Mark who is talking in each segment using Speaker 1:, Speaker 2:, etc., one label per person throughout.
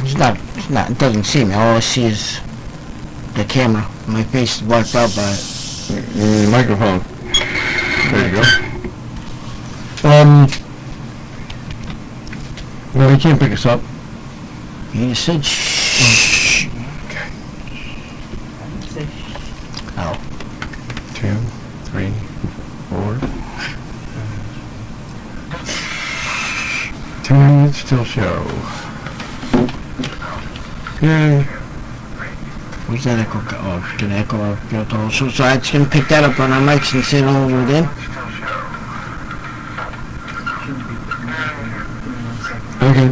Speaker 1: It's not, it doesn't see me. All I see is the camera. My face is wiped out by it.
Speaker 2: Microphone. There you go. No, he can't pick us up.
Speaker 1: You just said shh.
Speaker 2: Okay.
Speaker 1: Oh.
Speaker 2: 2, 3, 4. 2 minutes till show. Yay.
Speaker 1: Where's that echo? Oh, did the echo go to? So I just gonna pick that up on our mics and say it all over again.
Speaker 2: Okay.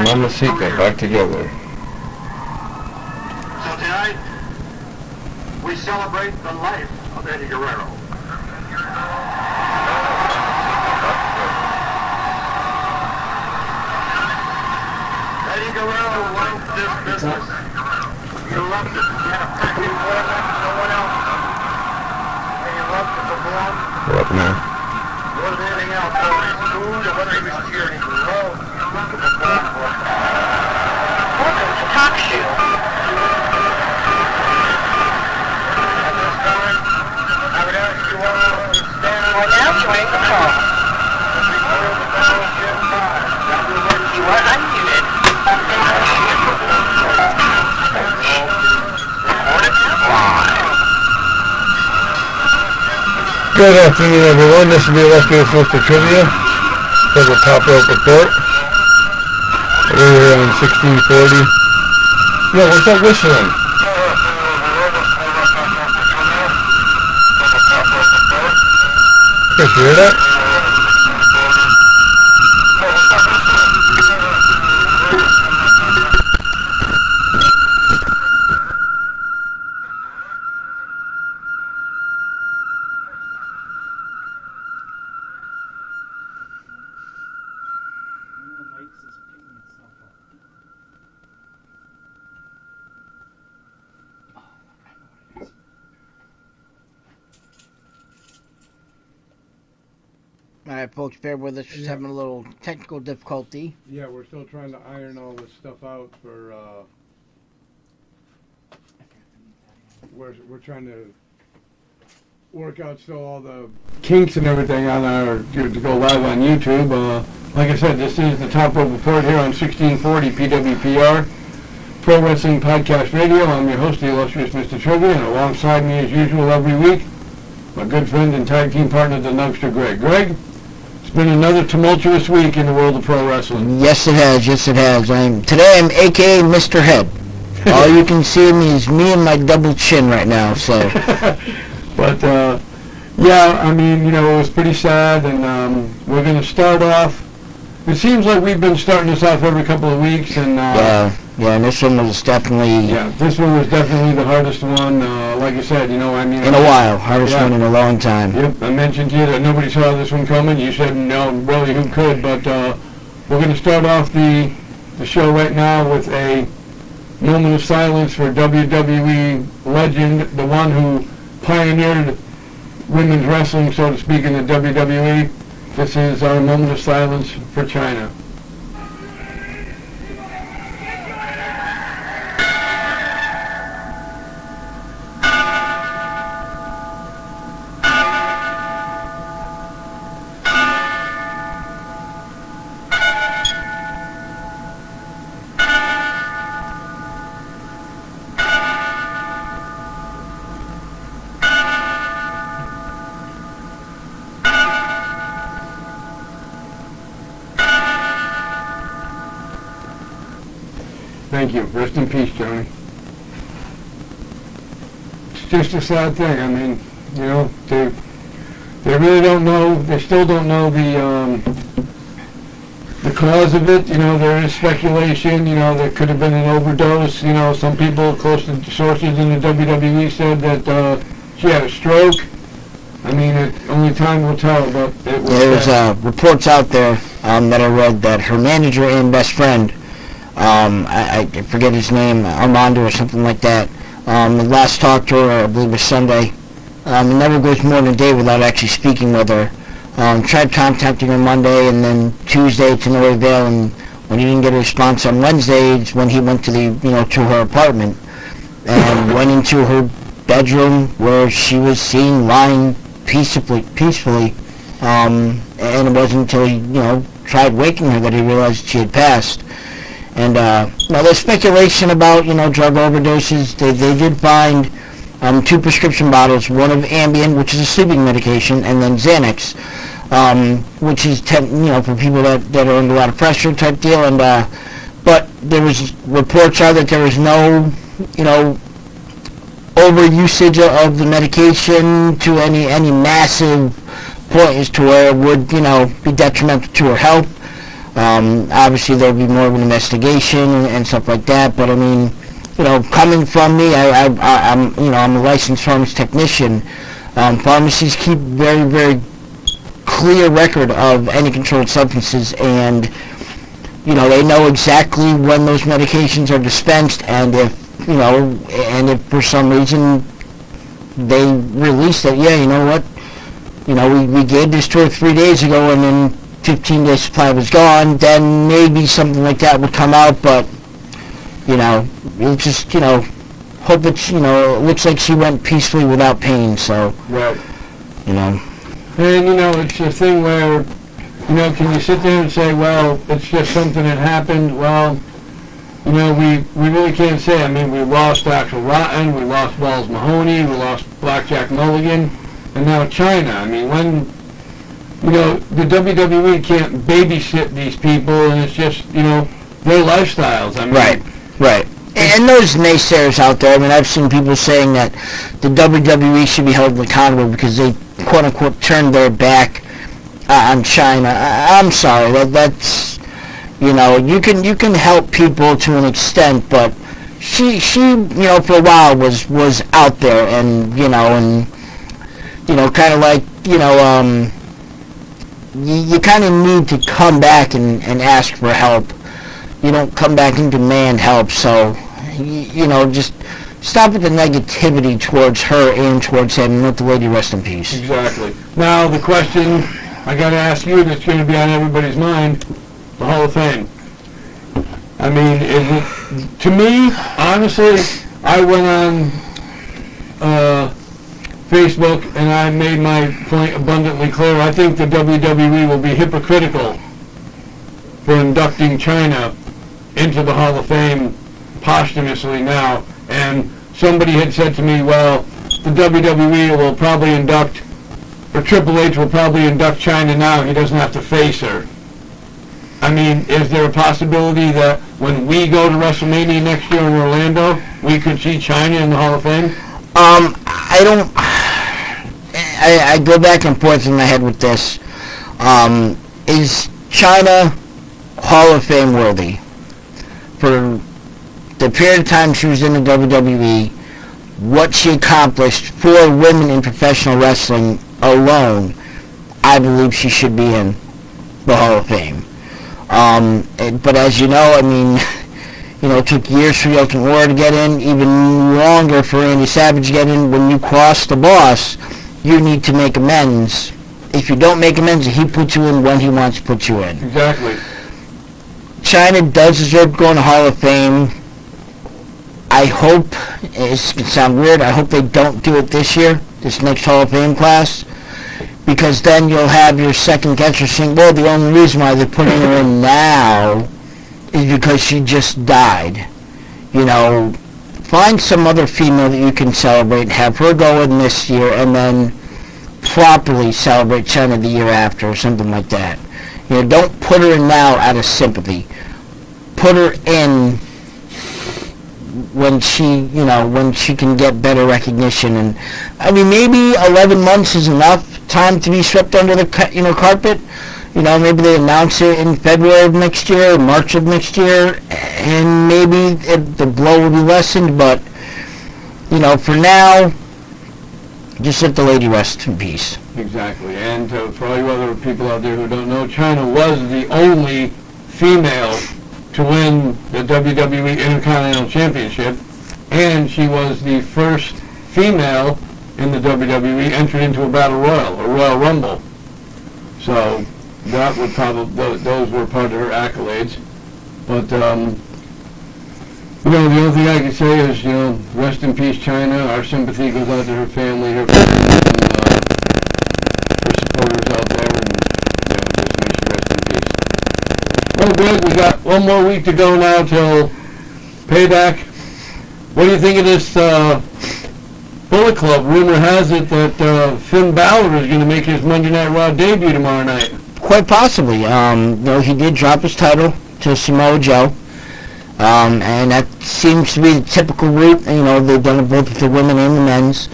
Speaker 2: Mamacita, back together.
Speaker 3: So tonight, we celebrate the life of Eddie Guerrero. Eddie Guerrero loved this business. He loved it. He had a passion for it like no one else. And he loved to perform.
Speaker 2: What now?
Speaker 3: More than anything else, whether he was food or whether he was cheering, he loved to perform for it. Welcome to Talk Show. At this time, I would ask you all to stand. We're now joining the call. As we clear the battleship by. You are unmuted.
Speaker 2: Good afternoon, everyone. This will be Illustrious Mr. Trivia for the Top Rope Report. We're here on 1640. Yo, what's that whistling? Chris, you hear that?
Speaker 1: Alright, folks, bear with us. Just having a little technical difficulty.
Speaker 2: Yeah, we're still trying to iron all this stuff out for, we're trying to work out still all the kinks and everything on our, to go live on YouTube. Like I said, this is the Top Rope Report here on 1640 PWPR, Pro Wrestling Podcast Radio. I'm your host, the illustrious Mr. Trivia, and alongside me as usual every week, my good friend and tag team partner, the Nugster Greg. Greg? Been another tumultuous week in the world of pro wrestling.
Speaker 1: Yes, it has. Yes, it has. Today I'm AKA Mr. Head. All you can see me is me and my double chin right now. So,
Speaker 2: but yeah, I mean, you know, it was pretty sad, and we're going to start off. It seems like we've been starting this off every couple of weeks, and
Speaker 1: yeah, and this one was definitely
Speaker 2: this one was definitely the hardest one. Like I said, you know, I mean,
Speaker 1: in a while, hardest one in a long time.
Speaker 2: Yep, I mentioned to you that nobody saw this one coming. You said no, really, who could? But we're going to start off the show right now with a moment of silence for WWE legend, the one who pioneered women's wrestling, so to speak, in the WWE. This is our moment of silence for Chyna. Thank you. Rest in peace, Johnny. It's just a sad thing. I mean, you know, they really don't know. They still don't know the cause of it. You know, there is speculation. You know, there could have been an overdose. You know, some people close to sources in the WWE said that she had a stroke. I mean, only time will tell. But
Speaker 1: there's reports out there that I read that her manager and best friend, I forget his name, Armando or something like that. The last talk to her, I believe, was Sunday. It never goes more than a day without actually speaking with her. Tried contacting her Monday and then Tuesday to no avail, and when he didn't get a response on Wednesday, it's when he went to to her apartment and went into her bedroom where she was seen lying peacefully. And it wasn't until he, tried waking her that he realized she had passed. And now there's speculation about drug overdoses. They did find 2 prescription bottles, one of Ambien, which is a sleeping medication, and then Xanax, which is for people that are under a lot of pressure type deal. And but there was reports out that there was no overusage of the medication to any massive point as to where it would be detrimental to her health. Obviously, there'll be more of an investigation and stuff like that. But I mean, coming from me, I'm a licensed pharmacy technician. Pharmacies keep very, very clear record of any controlled substances, and they know exactly when those medications are dispensed, and if for some reason they release that, we gave this to her 3 days ago, and then 15 days supply was gone, then maybe something like that would come out. But we'll just hope it's it looks like she went peacefully without pain. So
Speaker 2: Right.
Speaker 1: you
Speaker 2: And, it's a thing where, can you sit there and say, well, it's just something that happened? Well, we really can't say. I mean, we lost Axel Rotten, we lost Balls Mahoney, we lost Blackjack Mulligan, and now China. I mean, when, the WWE can't babysit these people, and it's just, their lifestyles. I mean,
Speaker 1: right. And those naysayers out there, I mean, I've seen people saying that the WWE should be held accountable because they, quote-unquote, turned their back on China. I'm sorry, that's, you can help people to an extent, but she for a while was out there, and, kind of like, you kind of need to come back and ask for help. You don't come back and demand help, so, just stop with the negativity towards her and towards him, and let the lady rest in peace.
Speaker 2: Exactly. Now, the question I got to ask you that's going to be on everybody's mind, the Hall of Fame. I mean, to me, honestly, I went on Facebook and I made my point abundantly clear. I think the WWE will be hypocritical for inducting China into the Hall of Fame posthumously now. And somebody had said to me, well, the WWE will probably induct, or Triple H will probably induct China now. He doesn't have to face her. I mean, is there a possibility that when we go to WrestleMania next year in Orlando, we could see China in the Hall of Fame?
Speaker 1: I go back and forth in my head with this. Is China Hall of Fame worthy? For the period of time she was in the WWE, what she accomplished for women in professional wrestling alone, I believe she should be in the Hall of Fame. But as you know, I mean, it took years for the Ultimate Warrior to get in, even longer for Randy Savage to get in. When you cross the boss, you need to make amends. If you don't make amends, he puts you in when he wants to put you in.
Speaker 2: Exactly.
Speaker 1: China does deserve going to Hall of Fame. I hope, it's going to sound weird, I hope they don't do it this year, this next Hall of Fame class, because then you'll have your second guesser saying, well, the only reason why they're putting her in now is because she just died. Find some other female that you can celebrate, have her go in this year, and then properly celebrate China the year after, or something like that. Don't put her in now out of sympathy. Put her in when she can get better recognition. And I mean, maybe 11 months is enough time to be swept under the carpet. Maybe they announce it in February of next year, or March of next year, and maybe the blow will be lessened. But for now, just let the lady rest in peace.
Speaker 2: Exactly. And for all you other people out there who don't know, China was the only female to win the WWE Intercontinental Championship, and she was the first female in the WWE entered into a Battle Royal, a Royal Rumble. So that would probably, those were part of her accolades. But the only thing I can say is, rest in peace, China. Our sympathy goes out to her family, her friends, and her supporters out there, and just may she rest in peace. Well, Greg, we got one more week to go now till Payback. What do you think of this Bullet Club? Rumor has it that Finn Balor is going to make his Monday Night Raw debut tomorrow night.
Speaker 1: Quite possibly. He did drop his title to Samoa Joe. And that seems to be the typical route. They've done it both with the women and the men's.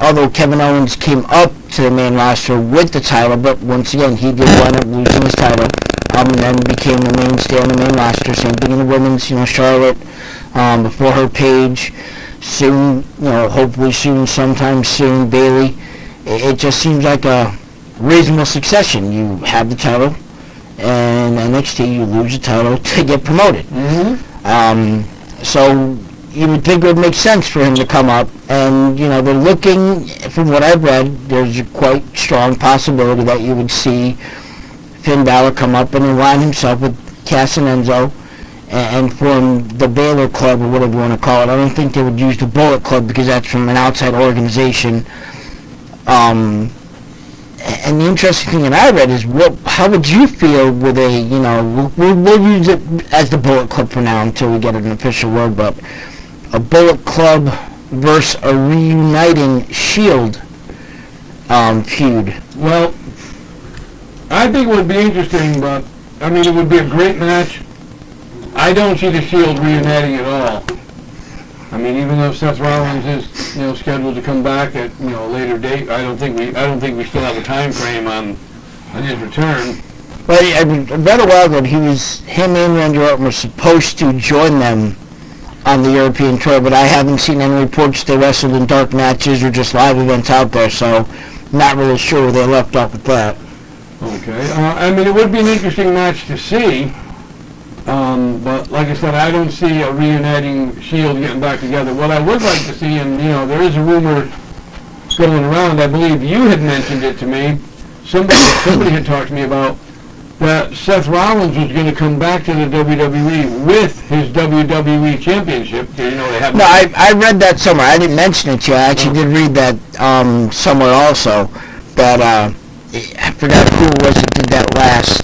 Speaker 1: Although Kevin Owens came up to the main roster with the title, but once again, he did wind up losing his title. and then became the mainstay on the main roster. Same thing in the women's, Charlotte, before her, Paige, soon, hopefully soon, sometime soon, Bailey. It just seems like a reasonable succession. You have the title, and NXT, you lose the title to get promoted. So you would think it would make sense for him to come up, and they're looking, from what I've read, there's a quite strong possibility that you would see Finn Balor come up and align himself with Cass and Enzo and form the Balor Club, or whatever you want to call it. I don't think they would use the Bullet Club because that's from an outside organization. And the interesting thing that I read is, how would you feel with we'll use it as the Bullet Club for now until we get an official word, but a Bullet Club versus a reuniting Shield feud.
Speaker 2: Well, I think it would be interesting, but, it would be a great match. I don't see the Shield reuniting at all. Even though Seth Rollins is, scheduled to come back at, a later date, I don't think we still have a time frame on his return.
Speaker 1: Well, I read a while ago him and Randy Orton were supposed to join them on the European tour, but I haven't seen any reports they wrestled in dark matches or just live events out there, so not really sure where they left off with that.
Speaker 2: Okay. It would be an interesting match to see, but like I said, I don't see a reuniting Shield getting back together. What I would like to see, and there is a rumor going around, I believe you had mentioned it to me, somebody had talked to me about, that Seth Rollins was going to come back to the WWE with his WWE Championship. They have.
Speaker 1: No, I read that somewhere. I didn't mention it to you. I actually did read that somewhere also. That I forgot who it was that did that last.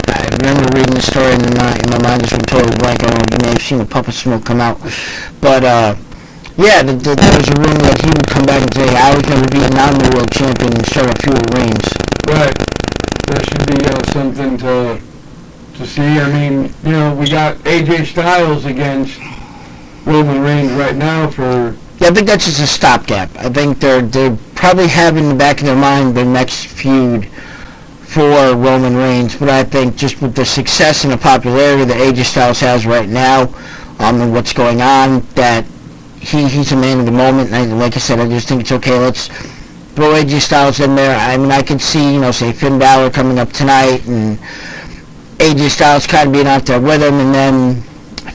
Speaker 1: I remember reading the story and my mind just went totally blank. I don't know, you may have seen the Puppet Smoke come out. But yeah, there was a rumor that he would come back and say, I was going to be a non-world champion and start a feud with Reigns.
Speaker 2: Right. That should be something to see. We got AJ Styles against Roman Reigns right now for...
Speaker 1: Yeah, I think that's just a stopgap. I think they're probably have in the back of their mind their next feud for Roman Reigns, but I think just with the success and the popularity that AJ Styles has right now, and what's going on, that he's a man of the moment, and like I said, I just think it's okay. Let's throw AJ Styles in there. I could see, say Finn Balor coming up tonight, and AJ Styles kind of being out there with him, and then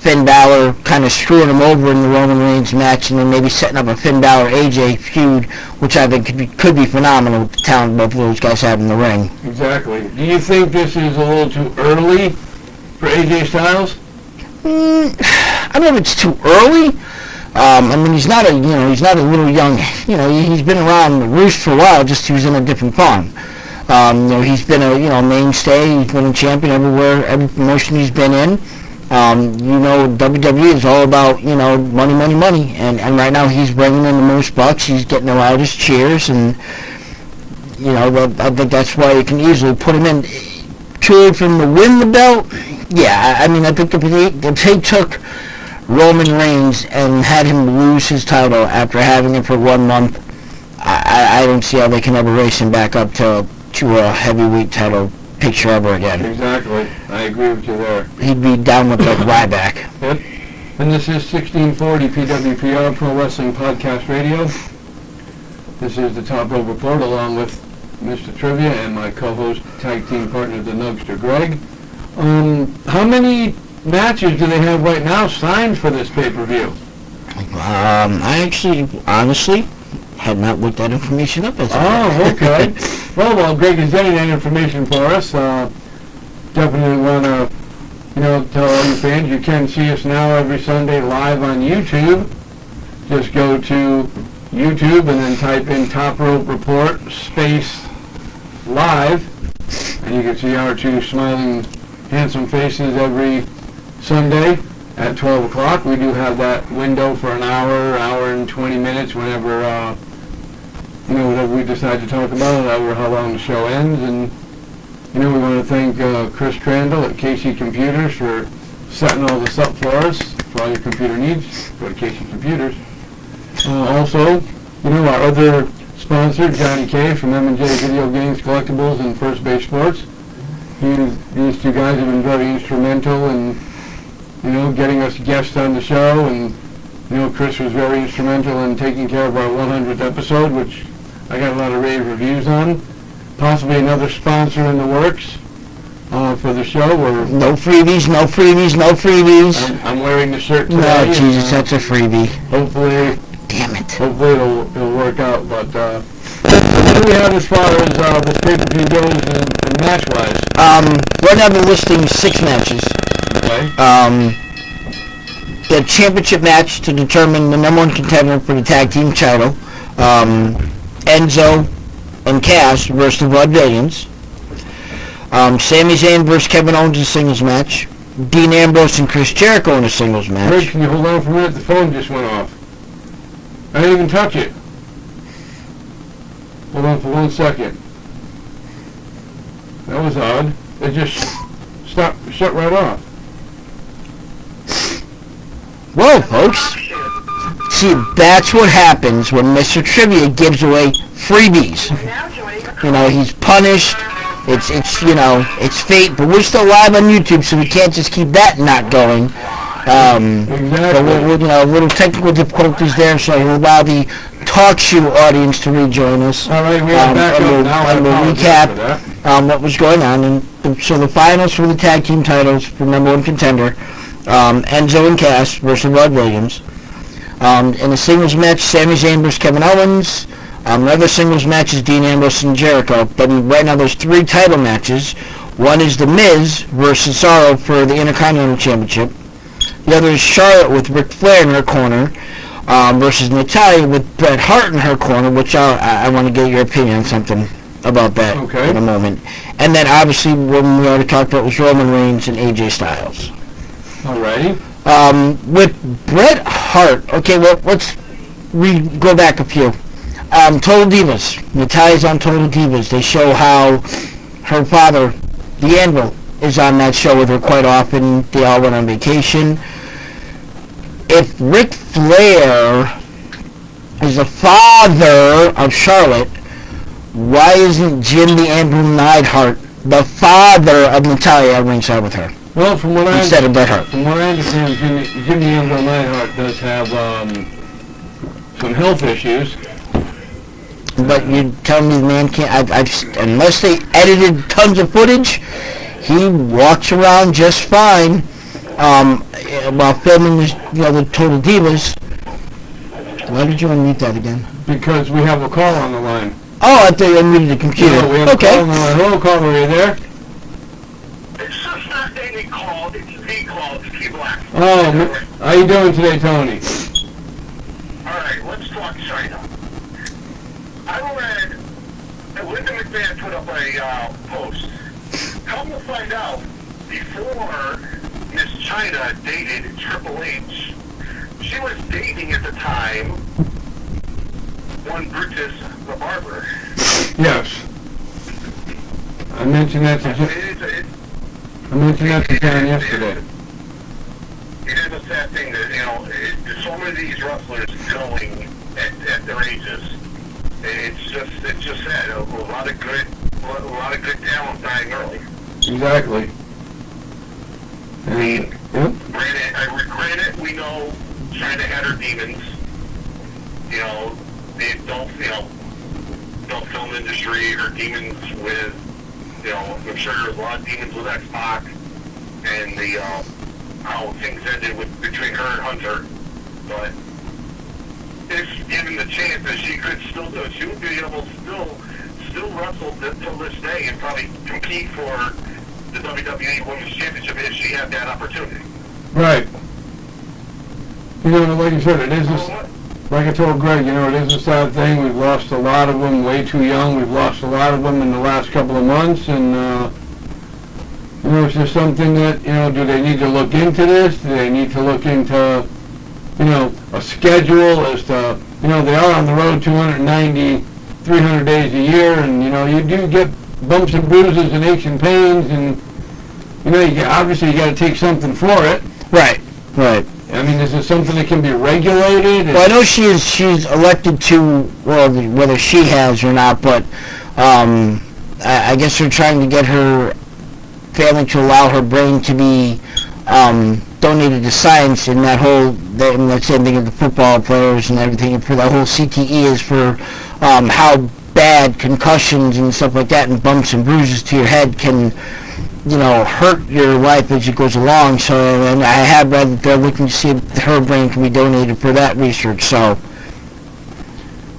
Speaker 1: Finn Balor kind of screwing him over in the Roman Reigns match, and then maybe setting up a Finn Balor AJ feud, which I think could be phenomenal with the talent both of those guys have in the ring.
Speaker 2: Exactly. Do you think this is a little too early for AJ Styles?
Speaker 1: I don't know if it's too early. He's not a little young. He's been around the roost for a while. Just he was in a different form. He's been a mainstay. He's been a champion everywhere, every promotion he's been in. WWE is all about money, money, money, and right now he's bringing in the most bucks. He's getting the loudest cheers, and I think that's why you can easily put him in. Too for him to win the belt. Yeah, I think if they took Roman Reigns and had him lose his title after having it for 1 month, I don't see how they can ever race him back up to a heavyweight title picture ever again.
Speaker 2: Exactly. I agree with you there.
Speaker 1: He'd be down with like Ryback.
Speaker 2: Yep. And this is 1640 PWPR Pro Wrestling Podcast Radio. This is the Top Rope Report along with Mr. Trivia and my co-host, tag team partner, the Nugster Greg. How many matches do they have right now signed for this pay-per-view?
Speaker 1: I actually, honestly, had not looked that information up.
Speaker 2: Oh, okay. Well, Greg is getting that information for us. Definitely want to, tell all your fans you can see us now every Sunday live on YouTube. Just go to YouTube and then type in Top Rope Report space live, and you can see our two smiling, handsome faces every Sunday at 12 o'clock. We do have that window for an hour and 20 minutes whenever, whatever we decide to talk about, or how long the show ends. And, we want to thank Chris Crandall at KC Computers for setting all this up for us, for all your computer needs. Go to KC Computers. Also, our other sponsor, Johnny K from M&J Video Games, Collectibles, and First Base Sports. These two guys have been very instrumental in, getting us guests on the show, and, Chris was very instrumental in taking care of our 100th episode, which I got a lot of rave reviews on. Possibly another sponsor in the works for the show.
Speaker 1: No freebies, no freebies, no freebies.
Speaker 2: I'm wearing the shirt today.
Speaker 1: No, Jesus, that's a freebie.
Speaker 2: Hopefully,
Speaker 1: Damn it.
Speaker 2: hopefully it'll work out. But what do we have as far as this pay-per-view goes and match-wise?
Speaker 1: Right now the listing is 6 matches.
Speaker 2: Okay.
Speaker 1: The championship match to determine the number 1 contender for the tag team title. Enzo and Cass versus the Vaudevillains. Sami Zayn versus Kevin Owens in a singles match. Dean Ambrose and Chris Jericho in a singles match.
Speaker 2: Rick, can you hold on for a minute? The phone just went off. I didn't even touch it. Hold on for 1 second. That was odd. It just shut right off.
Speaker 1: Whoa, folks. See, that's what happens when Mr. Trivia gives away freebies. He's punished. It's fate, but we're still live on YouTube, so we can't just keep that not going.
Speaker 2: Exactly.
Speaker 1: But little technical difficulties there, so we'll allow the talk show audience to rejoin us.
Speaker 2: All right, we are back up now.
Speaker 1: And we'll recap what was going on. And so the finals for the tag team titles for number 1 contender, Enzo and Cass versus Vaudevillains. In the singles match, Sami Zayn versus Kevin Owens. Other singles matches, Dean Ambrose and Jericho. But right now there's 3 title matches. One is The Miz versus Cesaro for the Intercontinental Championship. The other is Charlotte with Ric Flair in her corner versus Natalya with Bret Hart in her corner, which I want to get your opinion on something about that in a moment. And then obviously when we already talked about was Roman Reigns and AJ Styles.
Speaker 2: Alrighty.
Speaker 1: With Bret Hart, okay, well, let's go back a few. Total Divas. Natalya's on Total Divas. They show how her father, the Anvil, is on that show with her quite often. They all went on vacation. If Ric Flair is the father of Charlotte, why isn't Jim the Anvil Neidhart the father of Natalya at ringside with her?
Speaker 2: Well, from what
Speaker 1: instead of Bret Hart.
Speaker 2: From what I understand, Jim the Anvil Neidhart does have some health issues.
Speaker 1: But you're telling me the man can't... unless they edited tons of footage, he walks around just fine while filming the Total Divas. Why did you unmute that again?
Speaker 2: Because we have a call on the line.
Speaker 1: Oh, I thought you unmuted the computer.
Speaker 2: No, we have a call on the line. Hello, caller, are you there?
Speaker 3: It's just not any call, it's the call, just keep laughing.
Speaker 2: Oh, how you doing today, Tony?
Speaker 3: Alright, let's talk China. I read that Linda McMahon put up a post. Come to find out, before Miss China dated Triple H, she was dating at the time one Brutus the Barber.
Speaker 2: Yes. I mentioned that to John yesterday.
Speaker 3: It is a sad thing that, there's so many of these wrestlers going at their ages. It's just sad. A lot of good talent dying early.
Speaker 2: Exactly.
Speaker 3: Granted, we know China had her demons. The film industry, her demons with, I'm sure there's a lot of demons with X-Pac and how things ended between her and Hunter. But if given the chance that she could still do it, she would be able to still wrestle till this day and probably compete for the WWE Women's Championship if she had that opportunity.
Speaker 2: Right. Like you said, it is like I told Greg, it is a sad thing. We've lost a lot of them way too young. We've lost a lot of them in the last couple of months, and it's just something that, do they need to look into this? Do they need to look into, a schedule as to, they are on the road 290, 300 days a year, and, you do get bumps and bruises and aches and pains, and, obviously you got to take something for it.
Speaker 1: Right.
Speaker 2: I mean, is it something that can be regulated?
Speaker 1: Well, I know she's elected to, whether she has or not, but I guess they're trying to get her failing to allow her brain to be donated to science, and and that same thing with the football players and everything, for the whole CTE is for how bad concussions and stuff like that and bumps and bruises to your head can, hurt your life as it goes along. So, and I have read that they're looking to see if her brain can be donated for that research. So,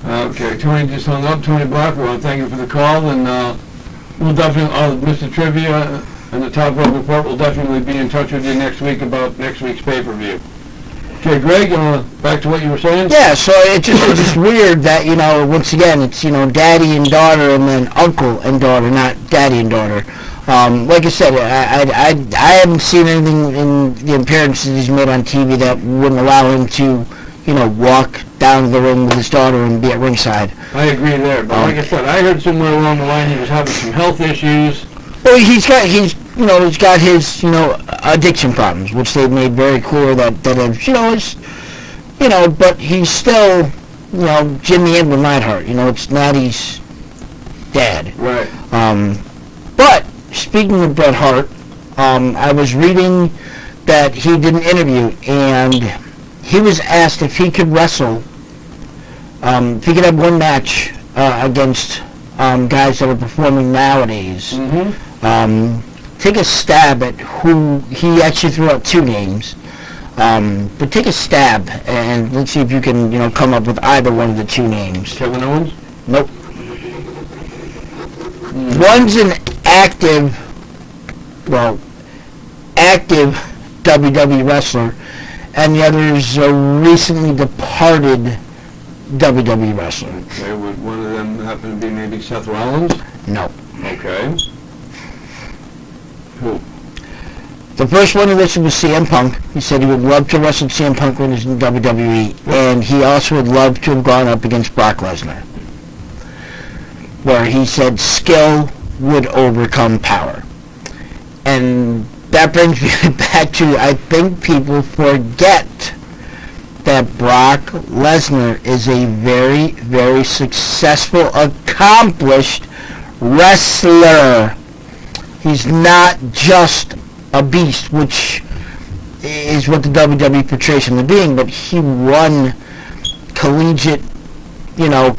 Speaker 2: Okay, Tony just hung up. Tony Block, we want to thank you for the call, and we'll definitely, Mr. Trivia and the Top Rope Report will definitely be in touch with you next week about next week's pay-per-view. Okay, Greg, back to what you were saying?
Speaker 1: yeah, so it's just weird that, once again, it's, daddy and daughter and then uncle and daughter, not daddy and daughter. Like I said, I haven't seen anything in the appearances he's made on TV that wouldn't allow him to, walk down to the ring with his daughter and be at ringside.
Speaker 2: I agree there, but like I said, I heard somewhere along the line he was having some health issues.
Speaker 1: Well, he's got his addiction problems, which they've made very clear that but he's still, Jimmy Edwin Neidhart. It's Natty's dad.
Speaker 2: Right.
Speaker 1: But speaking of Bret Hart, I was reading that he did an interview and he was asked if he could wrestle, if he could have one match against guys that are performing nowadays.
Speaker 2: Mm-hmm.
Speaker 1: Take a stab at who he actually threw out 2 names. But take a stab and let's see if you can, come up with either one of the 2 names.
Speaker 2: Kevin Owens?
Speaker 1: Nope. One's an active WWE wrestler, and the other is a recently departed WWE wrestler.
Speaker 2: Okay, would one of them happen to be maybe Seth Rollins?
Speaker 1: No.
Speaker 2: Okay. Who?
Speaker 1: The first one he listed was CM Punk. He said he would love to wrestle CM Punk when he's in WWE, and he also would love to have gone up against Brock Lesnar, where he said skill would overcome power. And that brings me back to, I think people forget that Brock Lesnar is a very, very successful, accomplished wrestler. He's not just a beast, which is what the WWE portrays him as being, but he won collegiate,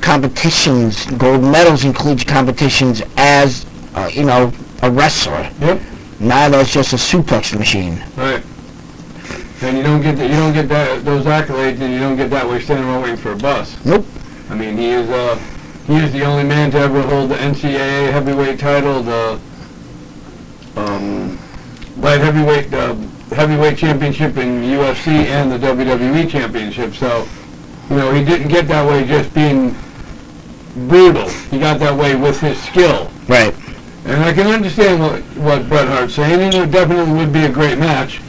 Speaker 1: competitions, gold medals in collegiate competitions as, a wrestler.
Speaker 2: Yep.
Speaker 1: Not as just a suplex machine.
Speaker 2: Right. And you don't get those accolades, and you don't get that way standing around waiting for a bus.
Speaker 1: Nope.
Speaker 2: I mean, he is the only man to ever hold the NCAA heavyweight title, the light heavyweight championship in UFC, and the WWE championship. So, he didn't get that way just being brutal. He got that way with his skill.
Speaker 1: Right.
Speaker 2: And I can understand what Bret Hart's saying, and it definitely would be a great match.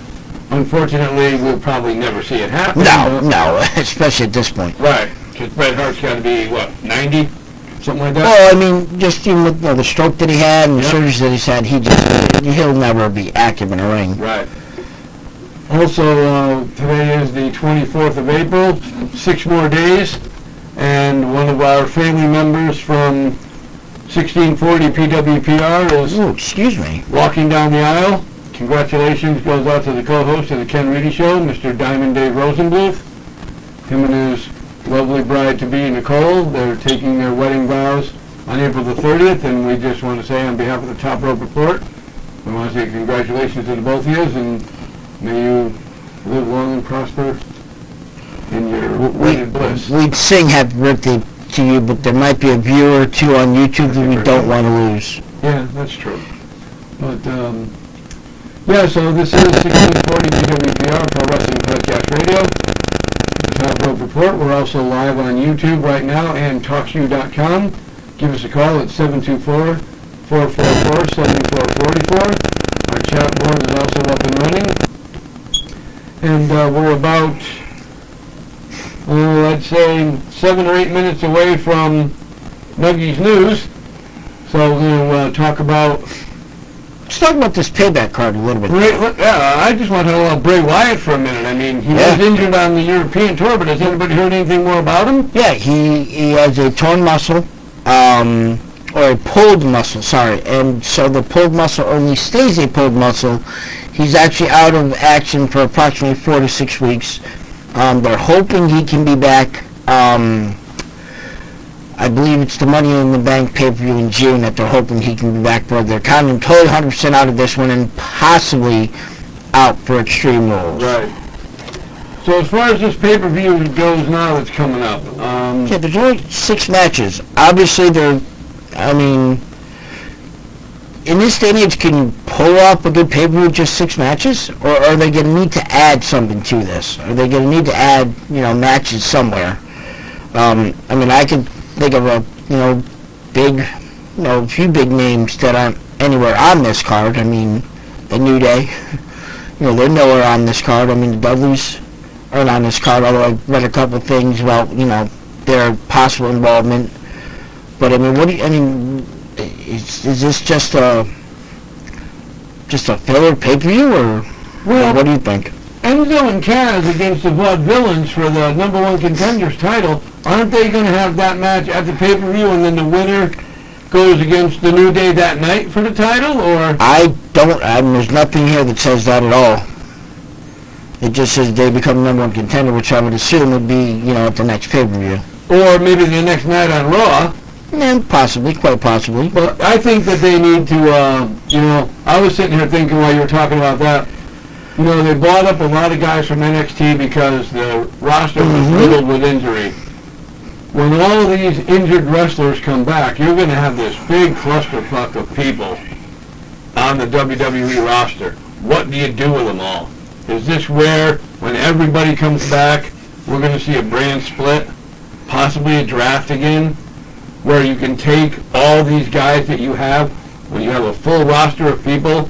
Speaker 2: Unfortunately, we'll probably never see it happen.
Speaker 1: No, especially at this point.
Speaker 2: Right, because Bret Hart's got to be, 90? Something like that?
Speaker 1: Well, I mean, just even with the stroke that he had and the surgeries that he's had, he'll never be active in a ring.
Speaker 2: Right. Also, today is the 24th of April, 6 more days, and one of our family members from 1640 PWPR is
Speaker 1: excuse me,
Speaker 2: walking down the aisle. Congratulations goes out to the co-host of the Ken Reedy Show, Mr. Diamond Dave Rosenbluth. Him and his lovely bride-to-be, Nicole, they're taking their wedding vows on April the 30th, and we just want to say on behalf of the Top Rope Report, we want to say congratulations to the both of you, and may you live long and prosper in your wedded bliss.
Speaker 1: We'd sing happy birthday to you, but there might be a viewer or 2 on YouTube that we don't want to lose.
Speaker 2: Yeah, that's true. But, so this is 1640 PWPR, Pro Wrestling Podcast Radio, the Top Rope Report. We're also live on YouTube right now and TalkShoe.com. Give us a call at 724-444-7444. Our chat board is also up and running. And we're about, I'd say 7 or 8 minutes away from Nuggies News. So we're going to talk about...
Speaker 1: Let's talk about this payback card a little bit.
Speaker 2: I just want to talk about Bray Wyatt for a minute. I mean, he was injured on the European tour, but has anybody heard anything more about him?
Speaker 1: Yeah, he has a torn muscle. or a pulled muscle, sorry, and so the pulled muscle only stays a pulled muscle. He's actually out of action for approximately 4 to 6 weeks. They're hoping he can be back. I believe it's the Money in the Bank pay-per-view in June that they're hoping he can be back for. They're counting totally 100% out of this one and possibly out for Extreme Rules.
Speaker 2: Right. So as far as this pay-per-view goes now that's coming up,
Speaker 1: Yeah, there's only 6 matches. Obviously, in this day and age, can you pull off a good pay-per-view with just 6 matches? Or are they going to need to add something to this? Are they going to need to add, matches somewhere? I could think of a few big names that aren't anywhere on this card. The New Day, they're nowhere on this card. The Dudleys aren't on this card, although I've read a couple of things about, their possible involvement. But is this just a filler pay-per-view, or what do you think?
Speaker 2: Enzo and Kaz against the Vaudevillains for the number 1 contenders title. Aren't they going to have that match at the pay-per-view, and then the winner goes against the New Day that night for the title, or?
Speaker 1: There's nothing here that says that at all. It just says they become number 1 contender, which I would assume would be, at the next pay-per-view.
Speaker 2: Or maybe the next night on Raw.
Speaker 1: Yeah, possibly, quite possibly.
Speaker 2: But I think that they need to, I was sitting here thinking while you were talking about that, they bought up a lot of guys from NXT because the roster was riddled with injury. When all of these injured wrestlers come back, you're going to have this big clusterfuck of people on the WWE roster. What do you do with them all? Is this where, when everybody comes back, we're going to see a brand split, possibly a draft again, where you can take all these guys that you have, when you have a full roster of people,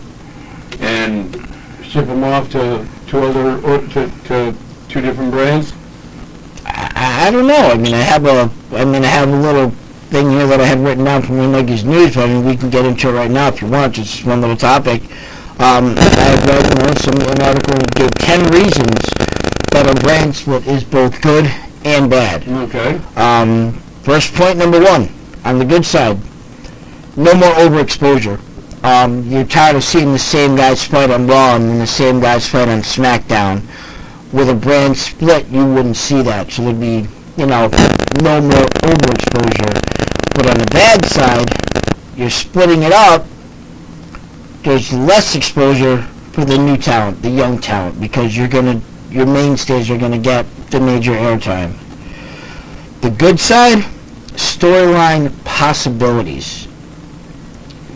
Speaker 2: and ship them off to two different brands?
Speaker 1: I don't know. I have a little thing here that I had written down from Winlegg's News, but we can get into it right now if you want. Just one little topic. I have read an article that gave 10 reasons that a brand split is both good and bad.
Speaker 2: Okay.
Speaker 1: First point, number 1, on the good side, no more overexposure. You're tired of seeing the same guys fight on Raw and then the same guys fight on SmackDown. With a brand split, you wouldn't see that. So there'd be, no more overexposure. But on the bad side, you're splitting it up. There's less exposure for the new talent, the young talent, because your mainstays are going to get the major airtime. The good side, storyline possibilities.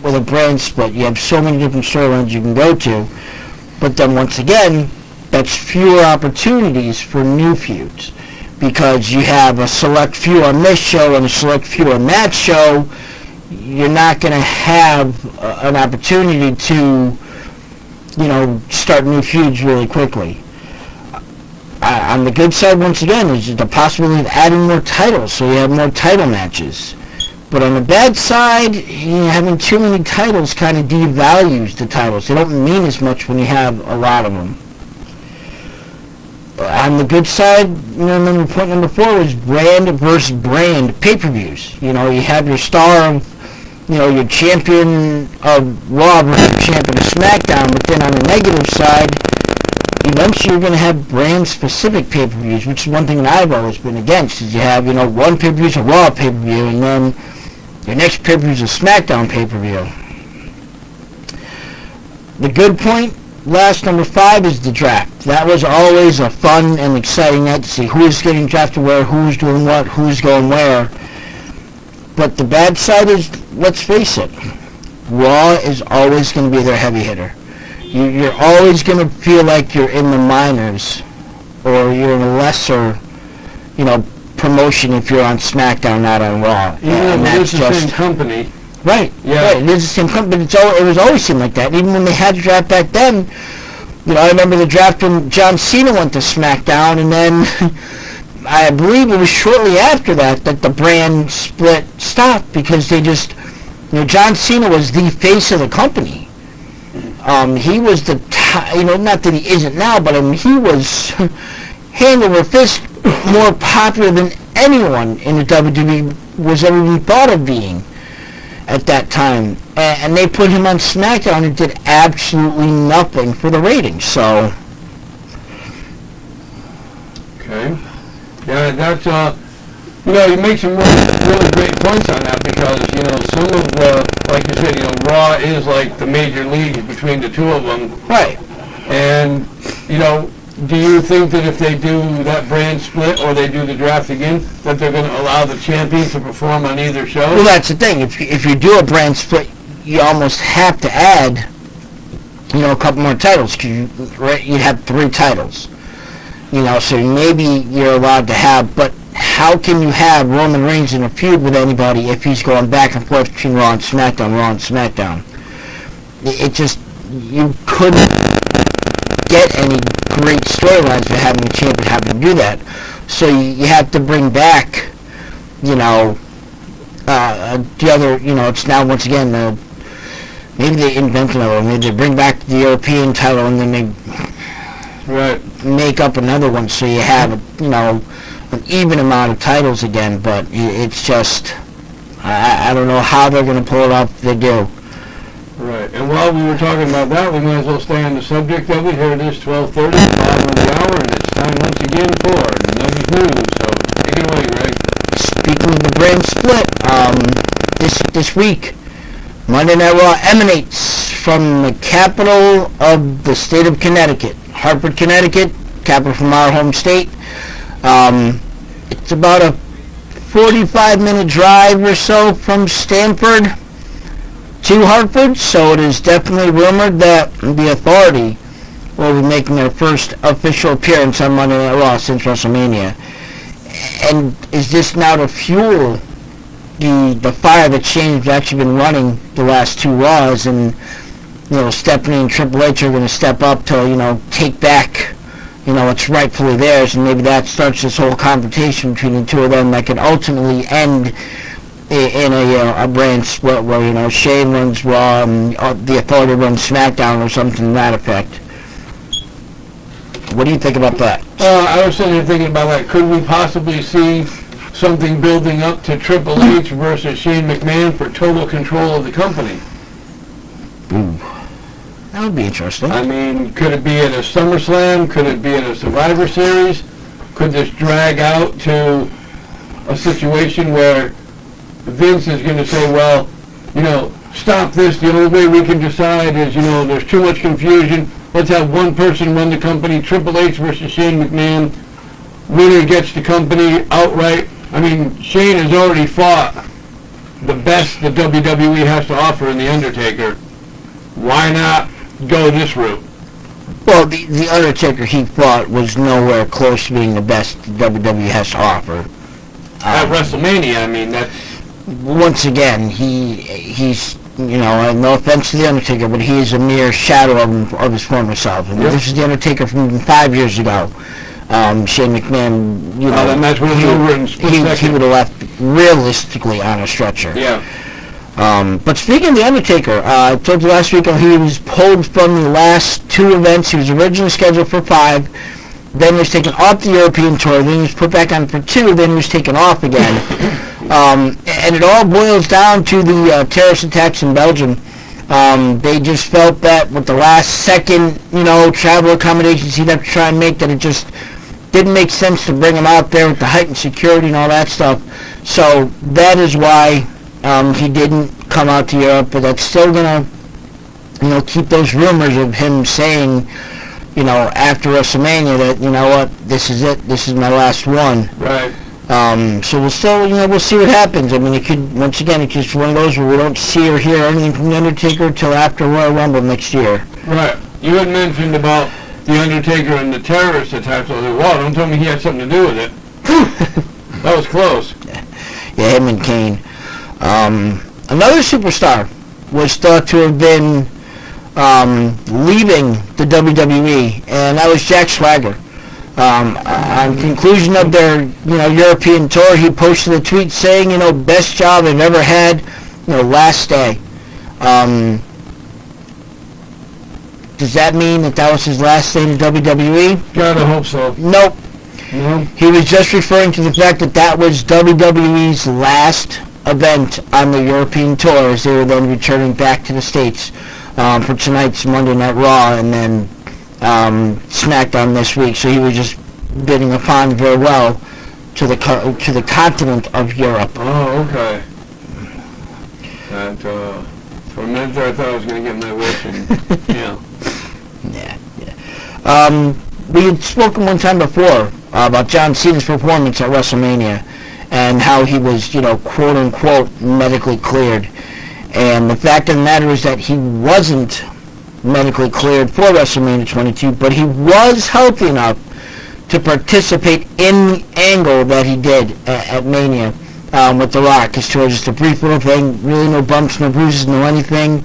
Speaker 1: With a brand split, you have so many different storylines you can go to, but then once again, that's fewer opportunities for new feuds, because you have a select few on this show and a select few on that show. You're not going to have an opportunity to, start new feuds really quickly. On the good side, once again, is the possibility of adding more titles, so you have more title matches. But on the bad side, having too many titles kind of devalues the titles. They don't mean as much when you have a lot of them. On the good side, number 4 is brand versus brand pay-per-views. You have your star of, your champion of Raw versus your champion of SmackDown, but then on the negative side, eventually you're going to have brand-specific pay-per-views, which is one thing that I've always been against, is you have, one pay-per-view is a Raw pay-per-view, and then your next pay-per-view is a SmackDown pay-per-view. The good point, last number 5, is the draft. That was always a fun and exciting night to see who's getting drafted where, who's doing what, who's going where. But the bad side is, let's face it, Raw is always going to be their heavy hitter. You're always going to feel like you're in the minors, or you're in a lesser, promotion if you're on SmackDown, not on Raw.
Speaker 2: Even though it's the same company.
Speaker 1: Right.
Speaker 2: Yeah.
Speaker 1: Right. It is the same company, but it was always seemed like that. Even when they had the draft back then, I remember the draft when John Cena went to SmackDown, and then I believe it was shortly after that the brand split stopped, because they just, John Cena was the face of the company. He was the, not that he isn't now, but he was hand over fist more popular than anyone in the WWE was ever even thought of being. at that time, and they put him on SmackDown and did absolutely nothing for the ratings. So,
Speaker 2: Okay. Yeah, that's, you make some really great points on that because, some of, like you said, Raw is like the major league between the two of them.
Speaker 1: right.
Speaker 2: And, do you think that if they do that brand split or they do the draft again, that they're going to allow the champion to perform on either show?
Speaker 1: Well, that's the thing. If you do a brand split, you almost have to add, a couple more titles because you'd have 3 titles. So maybe you're allowed to have, but how can you have Roman Reigns in a feud with anybody if he's going back and forth between Raw and SmackDown? It just, you couldn't get any great storylines for having a champion having to do that. So you have to bring back, the other, it's now once again, maybe they invent another one. Maybe they bring back the European title and then they make up another one so you have, an even amount of titles again. But it's just, I don't know how they're going to pull it off if they do.
Speaker 2: Right, and while we were talking about that, we might as well stay on the subject of it. Here it is, 12:30, bottom of the hour, and it's time once again for Nugget News. So take it away, Greg.
Speaker 1: Speaking of the brand split, this week, Monday Night Raw emanates from the capital of the state of Connecticut, Hartford, Connecticut, capital from our home state. It's about a 45-minute drive or so from Stamford to Hartford, so it is definitely rumored that the Authority will be making their first official appearance on Monday Night Raw since WrestleMania. And is this now to fuel the fire that Shane's actually been running the last 2 Raws, and Stephanie and Triple H are going to step up to take back what's rightfully theirs, and maybe that starts this whole confrontation between the two of them that could ultimately end in a brand split where Shane runs Raw and the Authority runs SmackDown or something to that effect. What do you think about that?
Speaker 2: I was sitting here thinking about that. Could we possibly see something building up to Triple H versus Shane McMahon for total control of the company?
Speaker 1: Ooh, that would be interesting.
Speaker 2: I mean, could it be at a SummerSlam? Could it be at a Survivor Series? Could this drag out to a situation where Vince is going to say, well, stop this. The only way we can decide is, there's too much confusion. Let's have one person run the company, Triple H versus Shane McMahon. Winner gets the company outright. I mean, Shane has already fought the best the WWE has to offer in The Undertaker. Why not go this route?
Speaker 1: Well, the Undertaker he fought was nowhere close to being the best the WWE has to offer.
Speaker 2: At WrestleMania, I mean, that's...
Speaker 1: Once again, he's no offense to the Undertaker, but he is a mere shadow of his former self. And this is the Undertaker from 5 years ago. Shane McMahon,
Speaker 2: and that's when he
Speaker 1: would have left realistically on a stretcher.
Speaker 2: Yeah.
Speaker 1: But speaking of the Undertaker, I told you last week he was pulled from the last 2 events. He was originally scheduled for 5. Then he was taken off the European tour. Then he was put back on for 2. Then he was taken off again. And it all boils down to the terrorist attacks in Belgium. They just felt that with the last second, travel accommodations he'd have to try and make, that it just didn't make sense to bring him out there with the heightened security and all that stuff. So that is why he didn't come out to Europe. But that's still going to, keep those rumors of him saying, after WrestleMania that, this is it. This is my last one.
Speaker 2: Right.
Speaker 1: So we'll still, we'll see what happens. I mean, it could, once again, it's just one of those where we don't see or hear anything from The Undertaker till after Royal Rumble next year.
Speaker 2: Right. You had mentioned about The Undertaker and the terrorist attacks. I was like, wow, don't tell me he had something to do with it. That was close.
Speaker 1: Yeah, him and Kane. Another superstar was thought to have been leaving the WWE, and that was Jack Swagger. On conclusion of their, European tour, he posted a tweet saying, best job I've ever had, last day. Does that mean that was his last day in WWE?
Speaker 2: Gotta hope so.
Speaker 1: Nope.
Speaker 2: No?
Speaker 1: He was just referring to the fact that was WWE's last event on the European tour, as they were then returning back to the States for tonight's Monday Night Raw and then SmackDown this week. So he was just bidding a fond farewell to the continent of Europe.
Speaker 2: Oh, okay. That, for a minute there I thought I was going to get my wish, and, yeah.
Speaker 1: We had spoken one time before about John Cena's performance at WrestleMania and how he was, quote unquote, medically cleared. And the fact of the matter is that he wasn't medically cleared for WrestleMania 22, but he was healthy enough to participate in the angle that he did at Mania with The Rock. It was just a brief little thing, really no bumps, no bruises, no anything.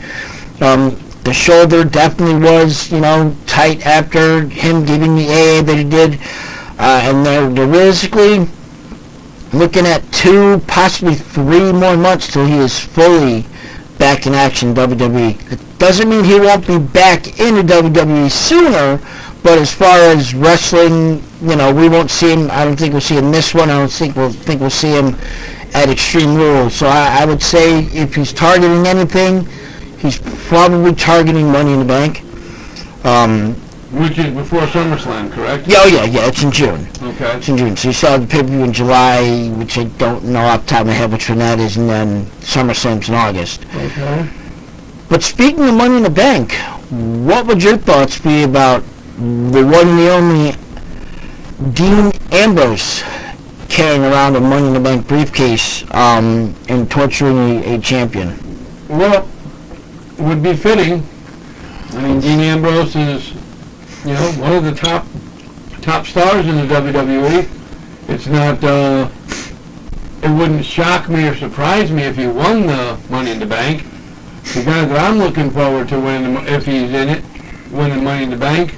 Speaker 1: The shoulder definitely was, tight after him giving the AA that he did. And they're realistically looking at 2, possibly 3 more months till he is fully back in action in WWE. It doesn't mean he won't be back in the WWE sooner, but as far as wrestling, we won't see him. I don't think we'll see him this one. I don't think we'll see him at Extreme Rules. So I would say if he's targeting anything, he's probably targeting Money in the Bank.
Speaker 2: Which is before SummerSlam, correct?
Speaker 1: Yeah, it's in June.
Speaker 2: Okay.
Speaker 1: It's in June. So you saw the pay-per-view in July, which I don't know off the top of my head which one that is, and then SummerSlam's in August.
Speaker 2: Okay.
Speaker 1: But speaking of Money in the Bank, what would your thoughts be about the one and the only Dean Ambrose carrying around a Money in the Bank briefcase and torturing a champion?
Speaker 2: Well, it would be fitting. I mean, Dean Ambrose is, one of the top stars in the WWE. It's not, it wouldn't shock me or surprise me if he won the Money in the Bank. The guy that I'm looking forward to winning, if he's in it, winning Money in the Bank,